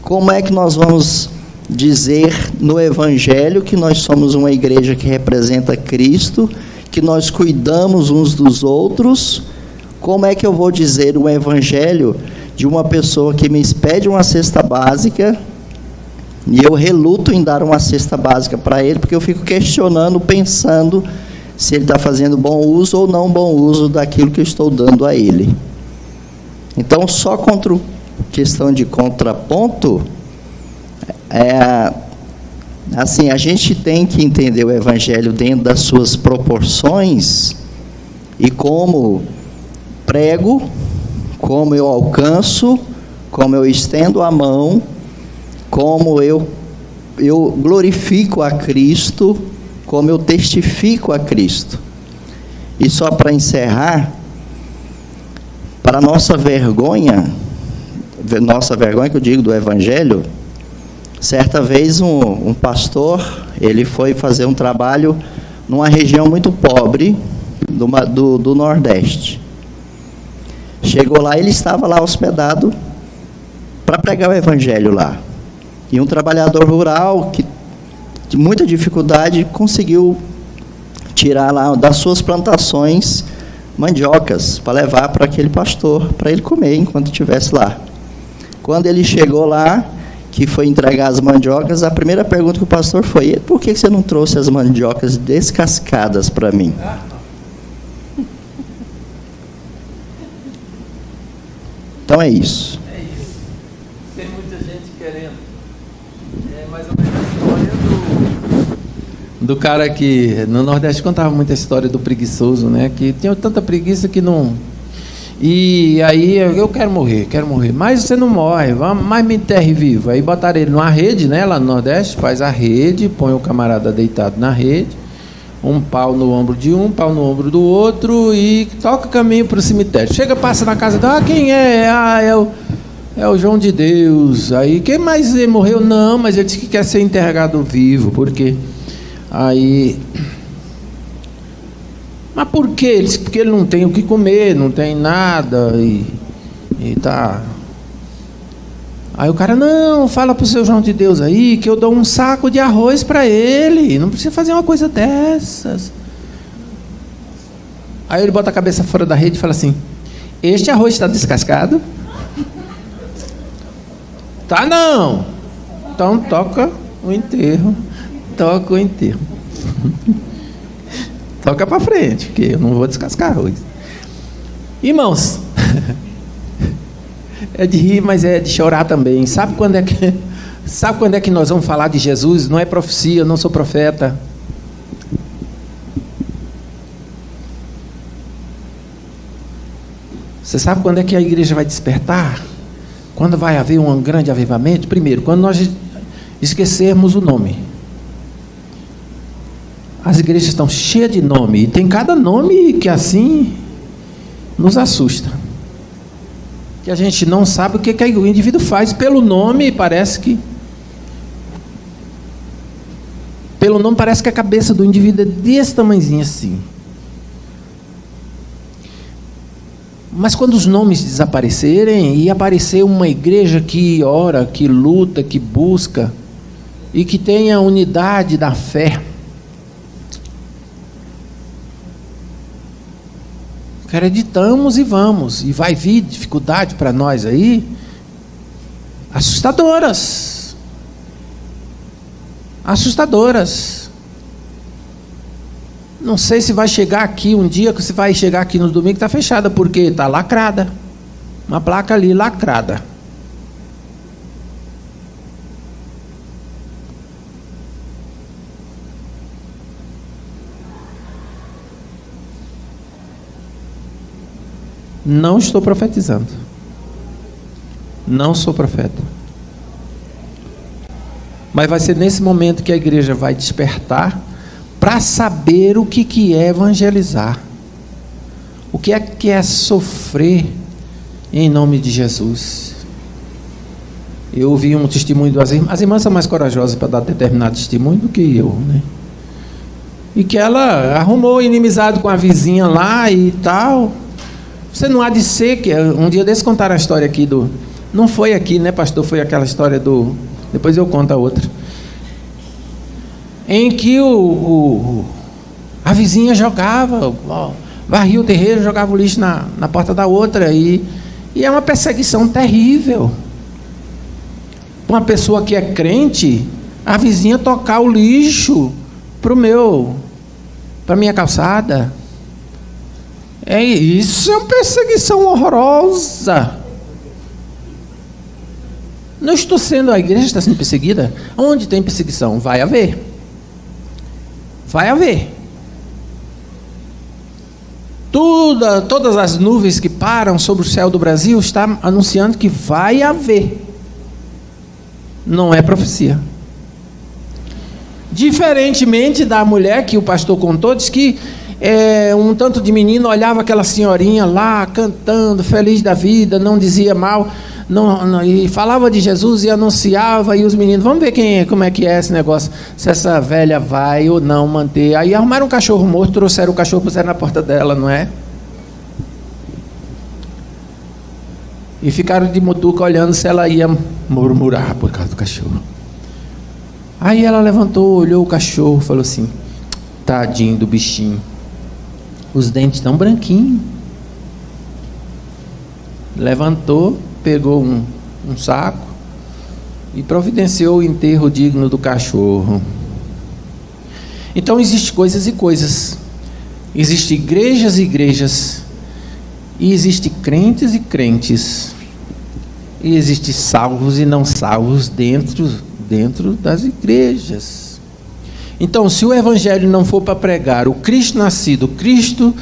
como é que nós vamos dizer no evangelho que nós somos uma igreja que representa Cristo, que nós cuidamos uns dos outros? Como é que eu vou dizer o evangelho de uma pessoa que me pede uma cesta básica e eu reluto em dar uma cesta básica para ele, porque eu fico questionando, pensando se ele está fazendo bom uso ou não bom uso daquilo que eu estou dando a ele. Então, só contra questão de contraponto, assim, a gente tem que entender o evangelho dentro das suas proporções e como prego, como eu alcanço, como eu estendo a mão, como eu glorifico a Cristo, como eu testifico a Cristo. E só para encerrar, para nossa vergonha que eu digo do evangelho, certa vez um pastor, ele foi fazer um trabalho numa região muito pobre do Nordeste. Chegou lá, ele estava lá hospedado para pregar o evangelho lá. E um trabalhador rural, que de muita dificuldade, conseguiu tirar lá das suas plantações mandiocas para levar para aquele pastor, para ele comer enquanto estivesse lá. Quando ele chegou lá, que foi entregar as mandiocas, a primeira pergunta que o pastor foi: por que você não trouxe as mandiocas descascadas para mim? Então é isso. É isso. Tem muita gente querendo. É mais ou menos a história do cara que no Nordeste contava muita história do preguiçoso, né? Que tinha tanta preguiça que não. E aí eu quero morrer. Mas você não morre, mas me enterre vivo. Aí botaram ele numa rede, né? Lá no Nordeste, faz a rede, põe o camarada deitado na rede, um pau no ombro de um, pau no ombro do outro e toca caminho para o cemitério. Chega, passa na casa, quem é? É o João de Deus. Aí, quem mais morreu? Não, mas ele disse que quer ser enterrado vivo, porque aí... Mas por quê? Ele disse porque ele não tem o que comer, não tem nada e tá... Aí o cara, não, fala pro seu João de Deus aí que eu dou um saco de arroz para ele, não precisa fazer uma coisa dessas. Aí ele bota a cabeça fora da rede e fala assim: este arroz está descascado? Tá não. Então toca o enterro. Toca para frente, porque eu não vou descascar arroz. Irmãos, é de rir, mas é de chorar também. Sabe quando é que nós vamos falar de Jesus? Não é profecia, eu não sou profeta. Você sabe quando é que a igreja vai despertar? Quando vai haver um grande avivamento? Primeiro, quando nós esquecermos o nome. As igrejas estão cheias de nome, e tem cada nome que assim nos assusta. Que a gente não sabe o que o indivíduo faz. Pelo nome parece que a cabeça do indivíduo é desse tamanhozinho assim. Mas quando os nomes desaparecerem e aparecer uma igreja que ora, que luta, que busca e que tenha a unidade da fé, acreditamos e vamos, e vai vir dificuldade para nós aí, assustadoras. Não sei se vai chegar aqui um dia, que você vai chegar aqui no domingo, está fechada, porque está lacrada, uma placa ali lacrada. Não estou profetizando. Não sou profeta. Mas vai ser nesse momento que a igreja vai despertar para saber o que é evangelizar. O que é sofrer em nome de Jesus. Eu ouvi um testemunho das irmãs. As irmãs são mais corajosas para dar determinado testemunho do que eu, né? E que ela arrumou inimizade com a vizinha lá e tal. Você não há de ser que... Um dia desse contaram a história aqui do... Não foi aqui, né, pastor? Foi aquela história do... Depois eu conto a outra. Em que a vizinha jogava, varria o terreiro, jogava o lixo na porta da outra. E é uma perseguição terrível. Uma pessoa que é crente, a vizinha tocar o lixo para minha calçada. Isso é uma perseguição horrorosa. Não estou sendo... A igreja está sendo perseguida? Onde tem perseguição? Vai haver. Todas as nuvens que param sobre o céu do Brasil está anunciando que vai haver. Não é profecia. Diferentemente da mulher que o pastor contou, diz que um tanto de menino olhava aquela senhorinha lá cantando, feliz da vida, não dizia mal, e falava de Jesus e anunciava, e os meninos, vamos ver como é que é esse negócio, se essa velha vai ou não manter. Aí arrumaram um cachorro morto, trouxeram o cachorro, puseram na porta dela, não é? E ficaram de mutuca olhando se ela ia murmurar por causa do cachorro. Aí ela levantou, olhou o cachorro, falou assim: Tadinho do bichinho. Os dentes tão branquinhos. Levantou, pegou um saco e providenciou o enterro digno do cachorro. Então existem coisas e coisas. Existem igrejas e igrejas. E existem crentes e crentes. E existem salvos e não salvos dentro das igrejas. Então, se o evangelho não for para pregar o Cristo nascido, o Cristo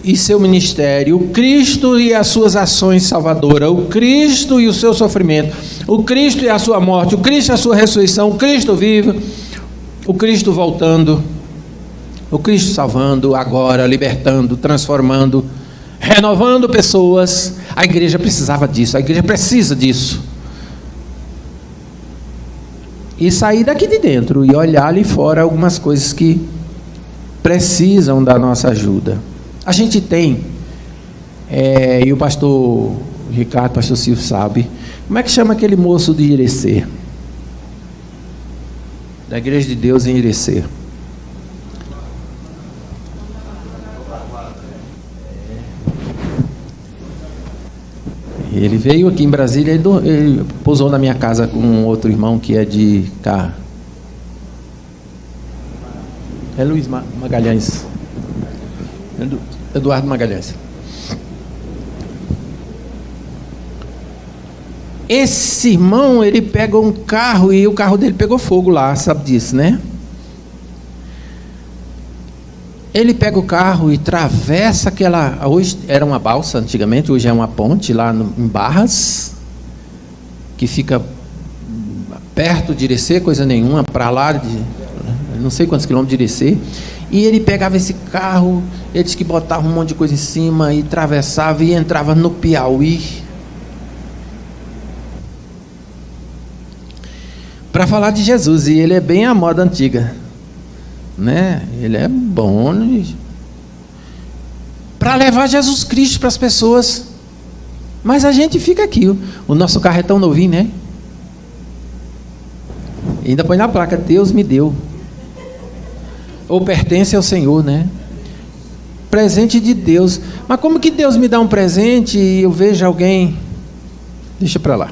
e seu ministério, o Cristo e as suas ações salvadoras, o Cristo e o seu sofrimento, o Cristo e a sua morte, o Cristo e a sua ressurreição, o Cristo vivo, o Cristo voltando, o Cristo salvando agora, libertando, transformando, renovando pessoas. A igreja precisava disso, a igreja precisa disso. E sair daqui de dentro e olhar ali fora algumas coisas que precisam da nossa ajuda. A gente tem, e o pastor Ricardo, pastor Silvio sabe, como é que chama aquele moço de Irecê? Da Igreja de Deus em Irecê. Ele veio aqui em Brasília, ele pousou na minha casa com um outro irmão que é de cá. É Luiz Magalhães. Eduardo Magalhães. Esse irmão, ele pega um carro e o carro dele pegou fogo lá, sabe disso, né? Ele pega o carro e atravessa aquela... Hoje era uma balsa antigamente, hoje é uma ponte lá em Barras, que fica perto de Irecê, coisa nenhuma, para lá de não sei quantos quilômetros de Irecê. E ele pegava esse carro, ele disse que botava um monte de coisa em cima e atravessava e entrava no Piauí para falar de Jesus. E ele é bem a moda antiga, né? Ele é bom para levar Jesus Cristo para as pessoas. Mas a gente fica aqui, o nosso carro é tão novinho, né? E ainda põe na placa: Deus me deu, ou pertence ao Senhor, né? Presente de Deus. Mas como que Deus me dá um presente e eu vejo alguém? Deixa para lá.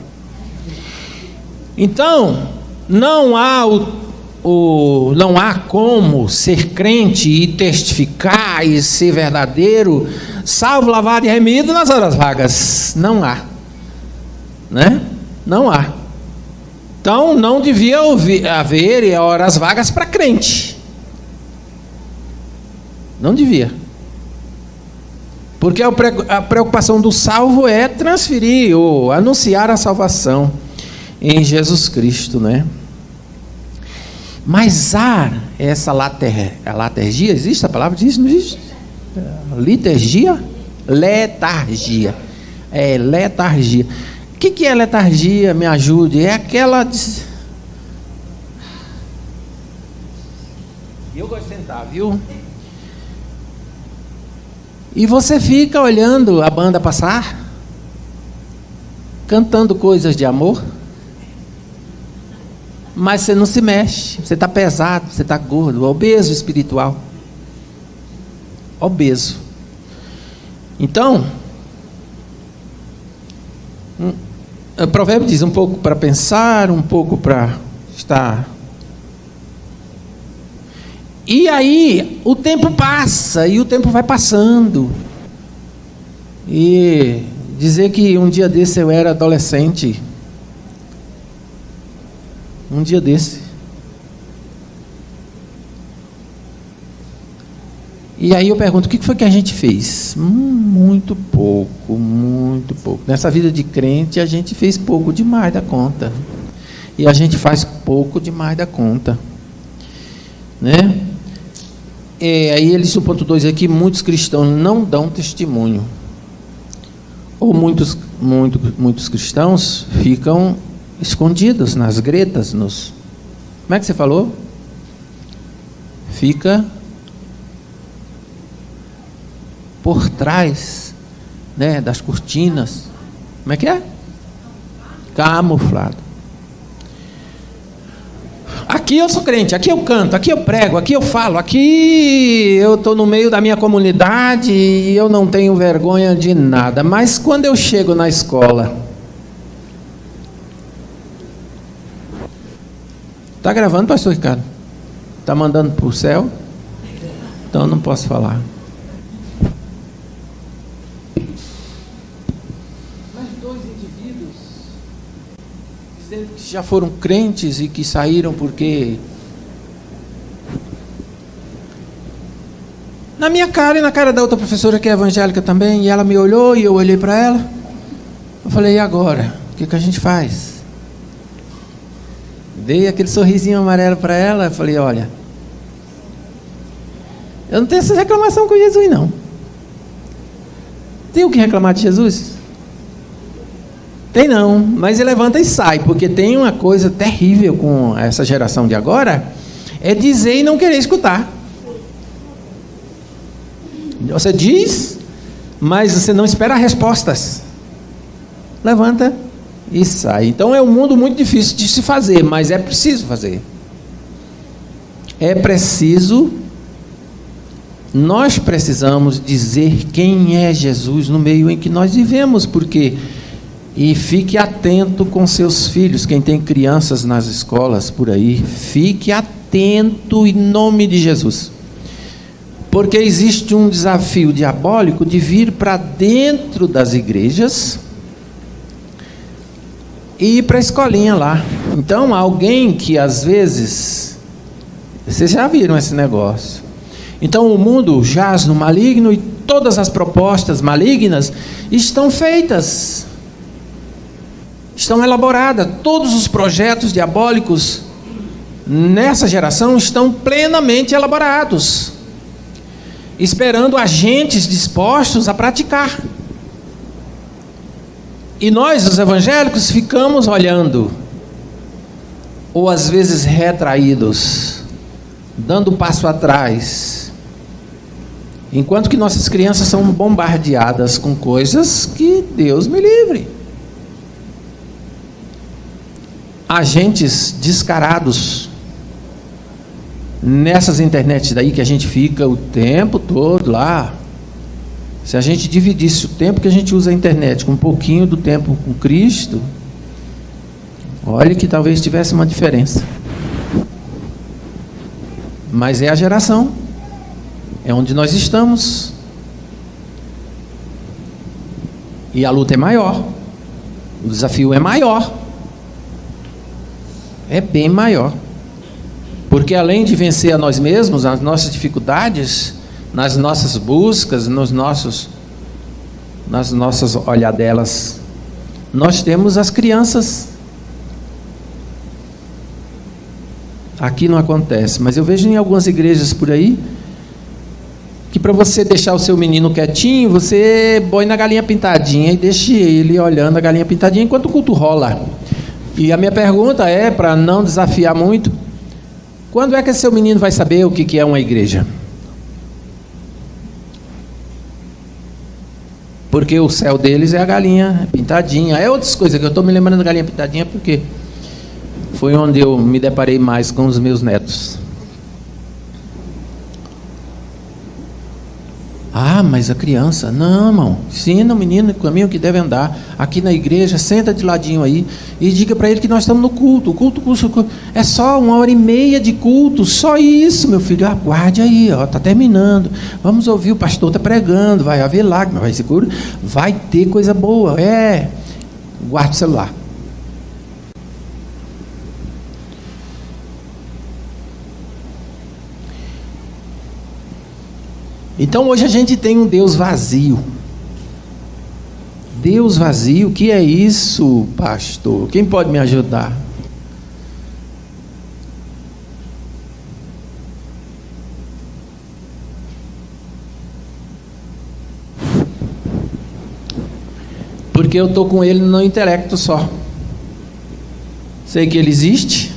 Então, não há não há como ser crente e testificar e ser verdadeiro, salvo, lavado e remido nas horas vagas. Não há, né? Não há. Então não devia haver horas vagas para crente. Não devia. Porque a preocupação do salvo é transferir ou anunciar a salvação em Jesus Cristo, né? Mas há essa letargia, existe a palavra disso? Não existe? Liturgia? Letargia. É letargia. O que é letargia? Me ajude. É aquela... Eu gosto de sentar, viu? E você fica olhando a banda passar, cantando coisas de amor, mas você não se mexe, você está pesado, você está gordo, obeso espiritual. Obeso. Então, o provérbio diz: um pouco para pensar, um pouco para estar. E aí, o tempo passa, e o tempo vai passando. E dizer que um dia desse eu era adolescente. Um dia desse. E aí eu pergunto: o que foi que a gente fez? Muito pouco, muito pouco. Nessa vida de crente a gente fez pouco demais da conta. E a gente faz pouco demais da conta, né? Aí ele diz o ponto 2 aqui: muitos cristãos não dão testemunho. Ou muitos cristãos ficam escondidos nas gretas, como é que você falou? Fica por trás, né, das cortinas. Como é que é? Camuflado. aqui eu sou crente, aqui eu canto, aqui eu prego, aqui eu falo, aqui eu estou no meio da minha comunidade e eu não tenho vergonha de nada. Mas quando eu chego na escola... Está gravando, pastor Ricardo? Está mandando para o céu? Então eu não posso falar. Mas dois indivíduos dizendo que já foram crentes e que saíram porque... Na minha cara e na cara da outra professora que é evangélica também, e ela me olhou e eu olhei para ela. Eu falei, e agora? O que a gente faz? Dei aquele sorrisinho amarelo para ela, falei, olha, eu não tenho essa reclamação com Jesus, não. Tem o que reclamar de Jesus? Tem não, mas ele levanta e sai, porque tem uma coisa terrível com essa geração de agora, é dizer e não querer escutar. Você diz, mas você não espera respostas. Levanta e sai. Então é um mundo muito difícil de se fazer, mas é preciso fazer. É preciso, nós precisamos dizer quem é Jesus no meio em que nós vivemos, porque, e fique atento com seus filhos, quem tem crianças nas escolas por aí, fique atento em nome de Jesus, porque existe um desafio diabólico de vir para dentro das igrejas e ir para a escolinha lá. Então, alguém que às vezes, vocês já viram esse negócio. Então, o mundo jaz no maligno e todas as propostas malignas estão feitas, estão elaboradas. Todos os projetos diabólicos nessa geração estão plenamente elaborados, esperando agentes dispostos a praticar. E nós, os evangélicos, ficamos olhando, ou às vezes retraídos, dando passo atrás, enquanto que nossas crianças são bombardeadas com coisas que Deus me livre. Agentes descarados nessas internets daí que a gente fica o tempo todo lá. Se a gente dividisse o tempo que a gente usa a internet com um pouquinho do tempo com Cristo, olha que talvez tivesse uma diferença. Mas é a geração, é onde nós estamos, e a luta é maior, o desafio é maior, é bem maior, porque além de vencer a nós mesmos, as nossas dificuldades, nas nossas buscas, nas nossas olhadelas, nós temos as crianças. Aqui não acontece, mas eu vejo em algumas igrejas por aí, que para você deixar o seu menino quietinho, você põe na galinha pintadinha e deixa ele olhando a galinha pintadinha enquanto o culto rola. E a minha pergunta é, para não desafiar muito, quando é que esse seu menino vai saber o que é uma igreja? Porque o céu deles é a galinha pintadinha. É outras coisas que eu estou me lembrando da galinha pintadinha, porque foi onde eu me deparei mais com os meus netos. Ah, mas a criança, não, irmão, ensina o menino o caminho que deve andar. Aqui na igreja, senta de ladinho aí e diga para ele que nós estamos no culto. O culto é só 1h30 de culto, só isso, meu filho. Aguarde aí, ó, está terminando. Vamos ouvir, o pastor está pregando, vai haver lágrimas, vai seguro, vai ter coisa boa. Guarda o celular. Então hoje a gente tem um Deus vazio. Deus vazio, o que é isso, pastor? Quem pode me ajudar? Porque eu estou com ele no intelecto só. Sei que ele existe,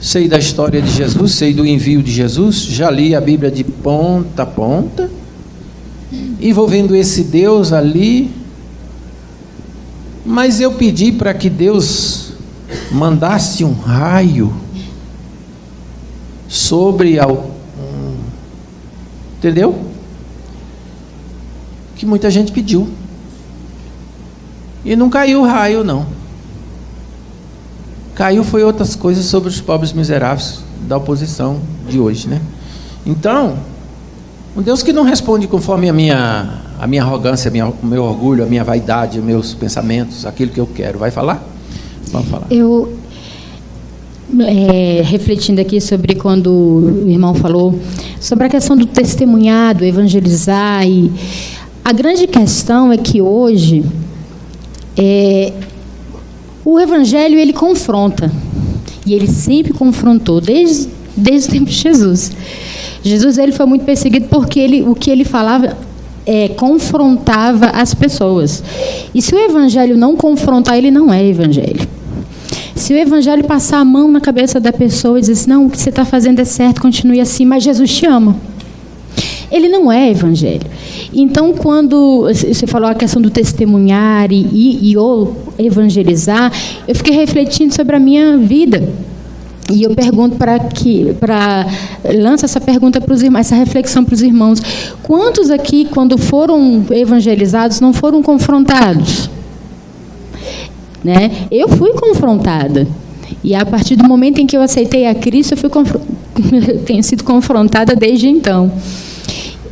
sei da história de Jesus, sei do envio de Jesus, já li a Bíblia de ponta a ponta, e vou vendo esse Deus ali, mas eu pedi para que Deus mandasse um raio sobre entendeu? Que muita gente pediu. E não caiu o raio, não. Caiu foi outras coisas sobre os pobres miseráveis da oposição de hoje, né? Então, um Deus que não responde conforme a minha arrogância, o meu orgulho, a minha vaidade, os meus pensamentos, aquilo que eu quero. Vai falar? Vamos falar. Eu, refletindo aqui sobre quando o irmão falou sobre a questão do testemunhado, evangelizar, e a grande questão é que hoje o evangelho ele confronta, e ele sempre confrontou desde o tempo de Jesus. Jesus ele foi muito perseguido porque o que ele falava confrontava as pessoas. E se o evangelho não confrontar, ele não é evangelho. Se o evangelho passar a mão na cabeça da pessoa e dizer assim, não, o que você está fazendo é certo, continue assim, mas Jesus te ama, ele não é evangelho. Então, quando você falou a questão do testemunhar ou evangelizar, eu fiquei refletindo sobre a minha vida. E eu pergunto lança essa pergunta para os irmãos, essa reflexão para os irmãos. Quantos aqui, quando foram evangelizados, não foram confrontados? Né? Eu fui confrontada. E a partir do momento em que eu aceitei a Cristo, eu tenho sido confrontada desde então.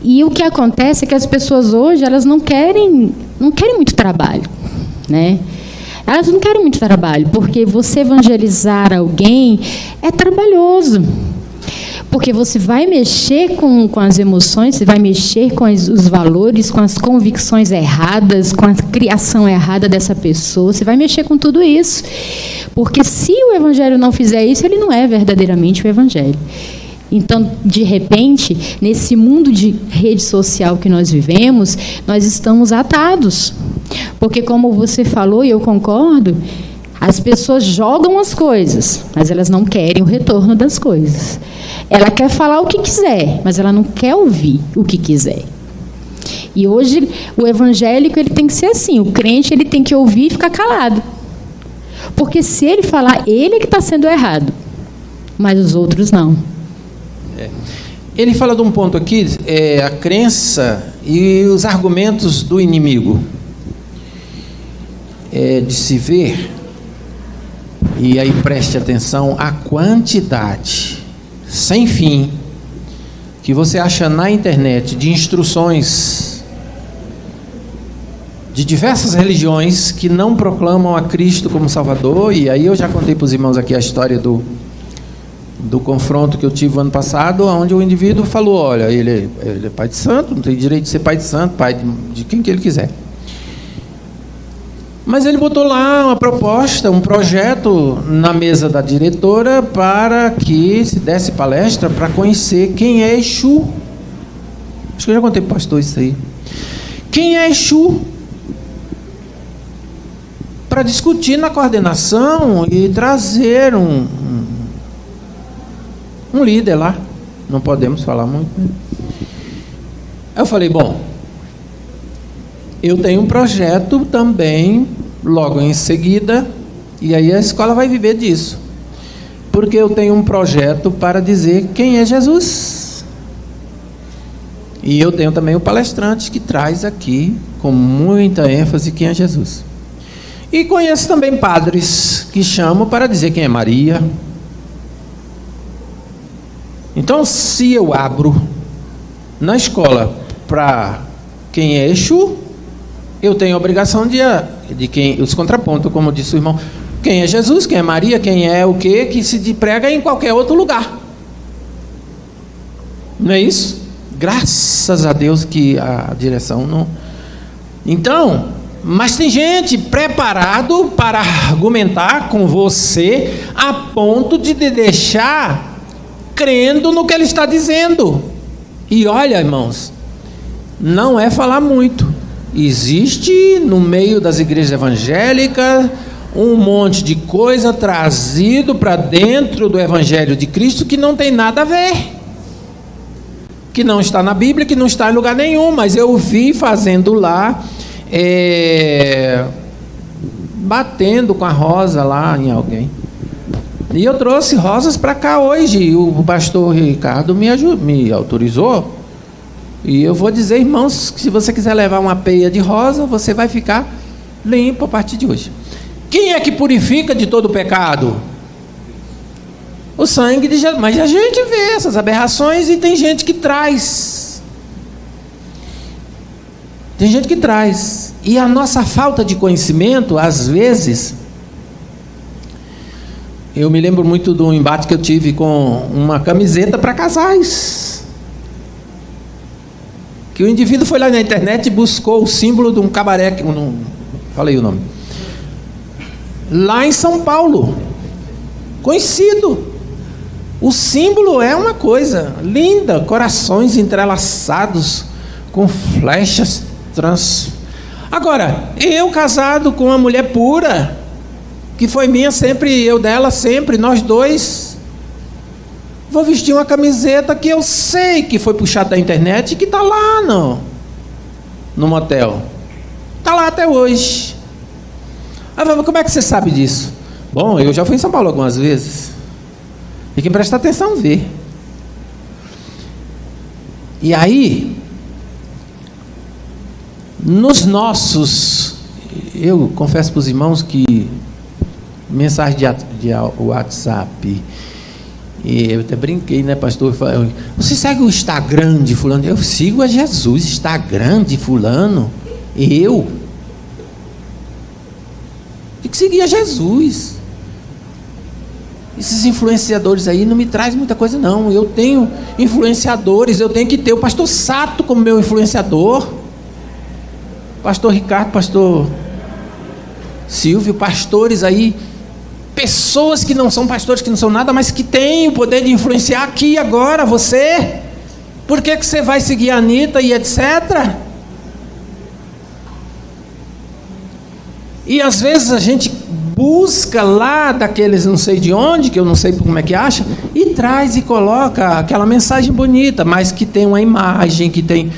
E o que acontece é que as pessoas hoje, elas não querem muito trabalho, né? Elas não querem muito trabalho, porque você evangelizar alguém é trabalhoso. Porque você vai mexer com as emoções, você vai mexer com os valores, com as convicções erradas, com a criação errada dessa pessoa, você vai mexer com tudo isso. Porque se o evangelho não fizer isso, ele não é verdadeiramente o evangelho. Então, de repente, nesse mundo de rede social que nós vivemos, nós estamos atados. Porque, como você falou, e eu concordo, as pessoas jogam as coisas, mas elas não querem o retorno das coisas. Ela quer falar o que quiser, mas ela não quer ouvir o que quiser. E hoje, o evangélico ele tem que ser assim, o crente ele tem que ouvir e ficar calado. Porque se ele falar, ele é que está sendo errado, mas os outros não. Ele fala de um ponto aqui, a crença e os argumentos do inimigo. De se ver, e aí preste atenção, a quantidade, sem fim, que você acha na internet de instruções de diversas religiões que não proclamam a Cristo como Salvador. E aí eu já contei para os irmãos aqui a história do confronto que eu tive ano passado, onde o indivíduo falou, olha, ele é pai de santo, não tem direito de ser pai de santo, pai de quem que ele quiser. Mas ele botou lá uma proposta, um projeto na mesa da diretora para que se desse palestra para conhecer quem é Exu. Acho que eu já contei para o pastor isso aí. Quem é Exu? Para discutir na coordenação e trazer um líder lá. Não podemos falar muito, né? Aí eu falei, bom, eu tenho um projeto também, logo em seguida, e aí a escola vai viver disso. Porque eu tenho um projeto para dizer quem é Jesus. E eu tenho também o palestrante que traz aqui, com muita ênfase, quem é Jesus. E conheço também padres que chamam para dizer quem é Maria. Então, se eu abro na escola para quem é Exu, eu tenho a obrigação de quem os contrapontos, como disse o irmão, quem é Jesus, quem é Maria, quem é o que se prega em qualquer outro lugar. Não é isso? Graças a Deus que a direção não... Então, mas tem gente preparado para argumentar com você a ponto de deixar crendo no que ele está dizendo. E olha, irmãos, não é falar muito. Existe no meio das igrejas evangélicas um monte de coisa trazido para dentro do Evangelho de Cristo que não tem nada a ver, que não está na Bíblia, que não está em lugar nenhum. Mas eu vi fazendo lá, batendo com a rosa lá em alguém. E eu trouxe rosas para cá hoje. O pastor Ricardo me autorizou. E eu vou dizer, irmãos, que se você quiser levar uma peia de rosa, você vai ficar limpo a partir de hoje. Quem é que purifica de todo o pecado? O sangue de Jesus. Mas a gente vê essas aberrações e tem gente que traz. Tem gente que traz. E a nossa falta de conhecimento, às vezes... Eu me lembro muito do embate que eu tive com uma camiseta para casais. Que o indivíduo foi lá na internet e buscou o símbolo de um cabaré, não falei o nome, lá em São Paulo, conhecido. O símbolo é uma coisa linda, corações entrelaçados com flechas Agora, eu casado com uma mulher pura, que foi minha sempre, eu dela sempre, nós dois, vou vestir uma camiseta que eu sei que foi puxada da internet e que está lá no motel. Está lá até hoje. Mas como é que você sabe disso? Bom, eu já fui em São Paulo algumas vezes. E quem presta atenção vê. E aí, nos nossos... Eu confesso para os irmãos que mensagem de WhatsApp... E eu até brinquei, né, pastor? Você segue o Instagram de fulano? Eu sigo a Jesus, Instagram de fulano. Eu? Tem que seguir a Jesus. Esses influenciadores aí não me trazem muita coisa, não. Eu tenho influenciadores, eu tenho que ter o pastor Sato como meu influenciador. Pastor Ricardo, pastor Silvio, pastores aí... Pessoas que não são pastores, que não são nada, mas que têm o poder de influenciar aqui agora, você. Por que você vai seguir a Anitta e etc? E às vezes a gente busca lá daqueles não sei de onde, que eu não sei como é que acha, e traz e coloca aquela mensagem bonita, mas que tem uma imagem, que tem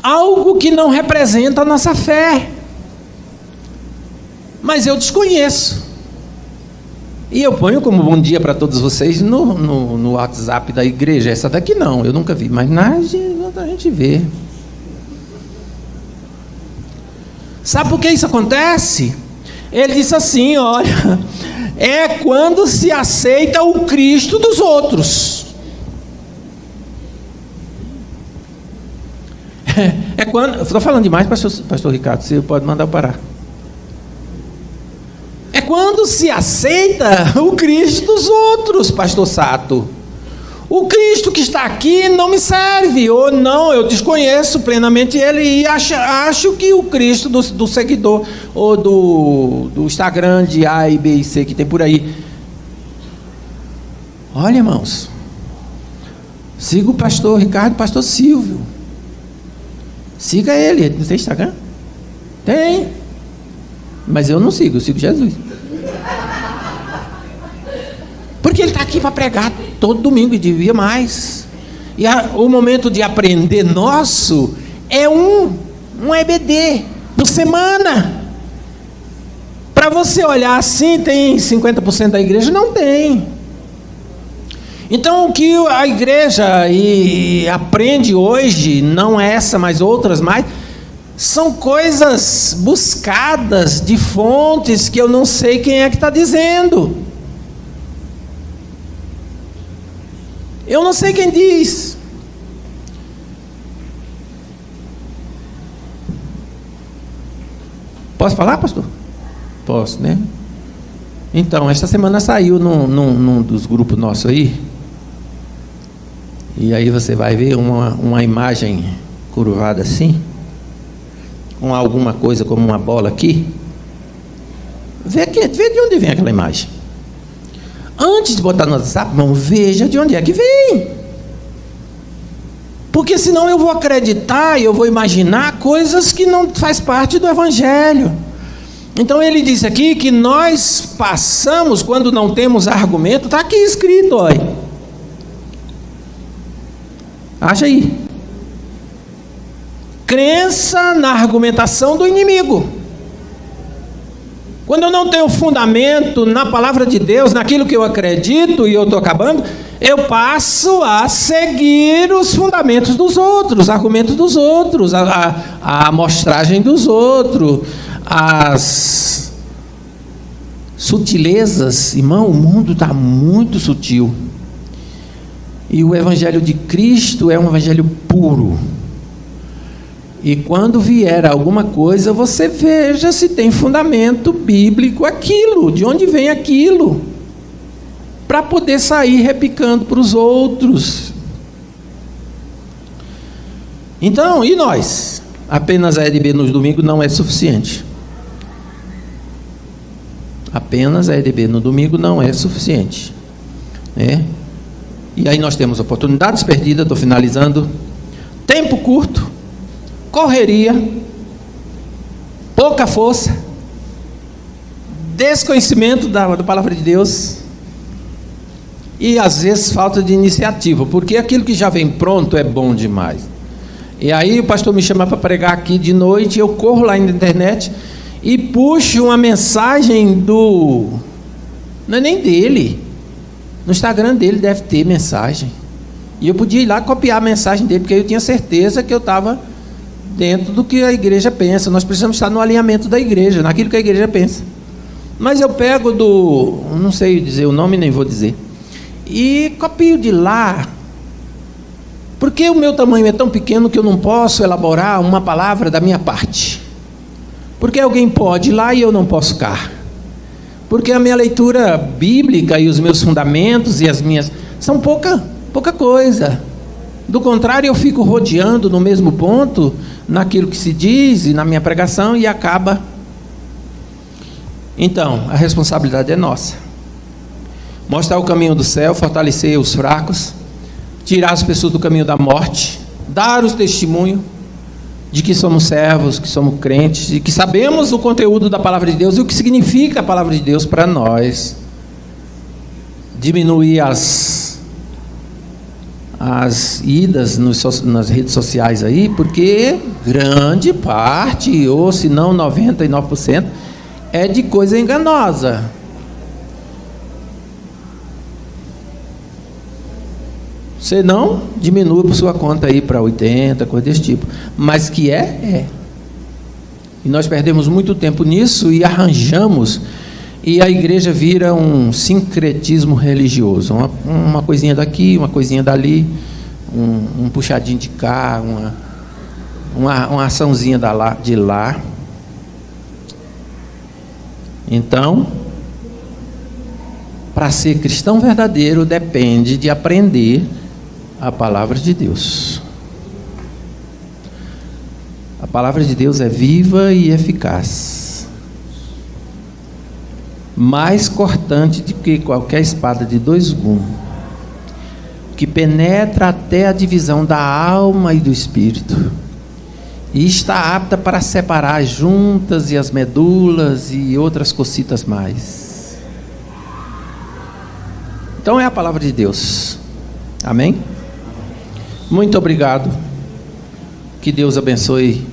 algo que não representa a nossa fé. Mas eu desconheço. E eu ponho como bom dia para todos vocês no WhatsApp da igreja. Essa daqui não, eu nunca vi, mas na a gente vê. Sabe por que isso acontece? Ele disse assim, olha, é quando se aceita o Cristo dos outros. É quando... Estou falando demais, pastor Ricardo, você pode mandar eu parar. É quando se aceita o Cristo dos outros, pastor Sato. O Cristo que está aqui não me serve, ou não, eu desconheço plenamente ele e acho que o Cristo do seguidor, ou do Instagram de A e B e C que tem por aí. Olha, irmãos, siga o pastor Ricardo, pastor Silvio. Siga ele tem Instagram? Tem. Mas eu não sigo, eu sigo Jesus. Porque ele está aqui para pregar todo domingo e devia mais. E o momento de aprender nosso é um EBD por semana. Para você olhar assim, tem 50% da igreja? Não tem. Então o que a igreja aprende hoje, não essa, mas outras mais, são coisas buscadas de fontes que eu não sei quem é que está dizendo. Eu não sei quem diz. Posso falar, pastor? Posso, né? Então, esta semana saiu num dos grupos nossos aí. E aí você vai ver uma imagem curvada assim, com alguma coisa como uma bola aqui. Vê de onde vem aquela imagem. Antes de botar no WhatsApp, irmão, veja de onde é que vem. Porque senão eu vou acreditar e eu vou imaginar coisas que não faz parte do Evangelho. Então ele diz aqui que nós passamos quando não temos argumento. Está aqui escrito, olha. Acha aí. Crença na argumentação do inimigo. Quando eu não tenho fundamento na palavra de Deus, naquilo que eu acredito, e eu estou acabando, eu passo a seguir os fundamentos dos outros, os argumentos dos outros, a amostragem dos outros, as sutilezas. Irmão, o mundo está muito sutil. E o Evangelho de Cristo é um Evangelho puro. E quando vier alguma coisa, você veja se tem fundamento bíblico aquilo, de onde vem aquilo, para poder sair repicando para os outros. Então, e nós? Apenas a EDB no domingo não é suficiente. Apenas a EDB no domingo não é suficiente, né? E aí nós temos oportunidades perdidas, estou finalizando, tempo curto, correria, pouca força, desconhecimento da palavra de Deus e às vezes falta de iniciativa, porque aquilo que já vem pronto é bom demais. E aí o pastor me chama para pregar aqui de noite, eu corro lá na internet e puxo uma mensagem não é nem dele, no Instagram dele deve ter mensagem, e eu podia ir lá copiar a mensagem dele, porque eu tinha certeza que eu estava dentro do que a igreja pensa. Nós precisamos estar no alinhamento da igreja, naquilo que a igreja pensa. Mas eu pego não sei dizer o nome, nem vou dizer, e copio de lá, porque o meu tamanho é tão pequeno que eu não posso elaborar uma palavra da minha parte, porque alguém pode ir lá e eu não posso cá, porque a minha leitura bíblica e os meus fundamentos e as minhas são pouca coisa. Do contrário, eu fico rodeando no mesmo ponto, naquilo que se diz e na minha pregação, e acaba. Então, a responsabilidade é nossa. Mostrar o caminho do céu, fortalecer os fracos, tirar as pessoas do caminho da morte, dar o testemunho de que somos servos, que somos crentes, e que sabemos o conteúdo da palavra de Deus e o que significa a palavra de Deus para nós. Diminuir as idas nas redes sociais aí, porque grande parte, ou se não 99%, é de coisa enganosa. Você não diminua por sua conta aí para 80, coisa desse tipo, mas que é. E nós perdemos muito tempo nisso e arranjamos, e a igreja vira um sincretismo religioso, uma coisinha daqui, uma coisinha dali, um puxadinho de cá, uma açãozinha de lá. Então, para ser cristão verdadeiro, depende de aprender a palavra de Deus. A palavra de Deus é viva e eficaz, mais cortante do que qualquer espada de 2 gumes, que penetra até a divisão da alma e do espírito, e está apta para separar as juntas e as medulas e outras cocitas mais. Então é a palavra de Deus. Amém? Muito obrigado. Que Deus abençoe.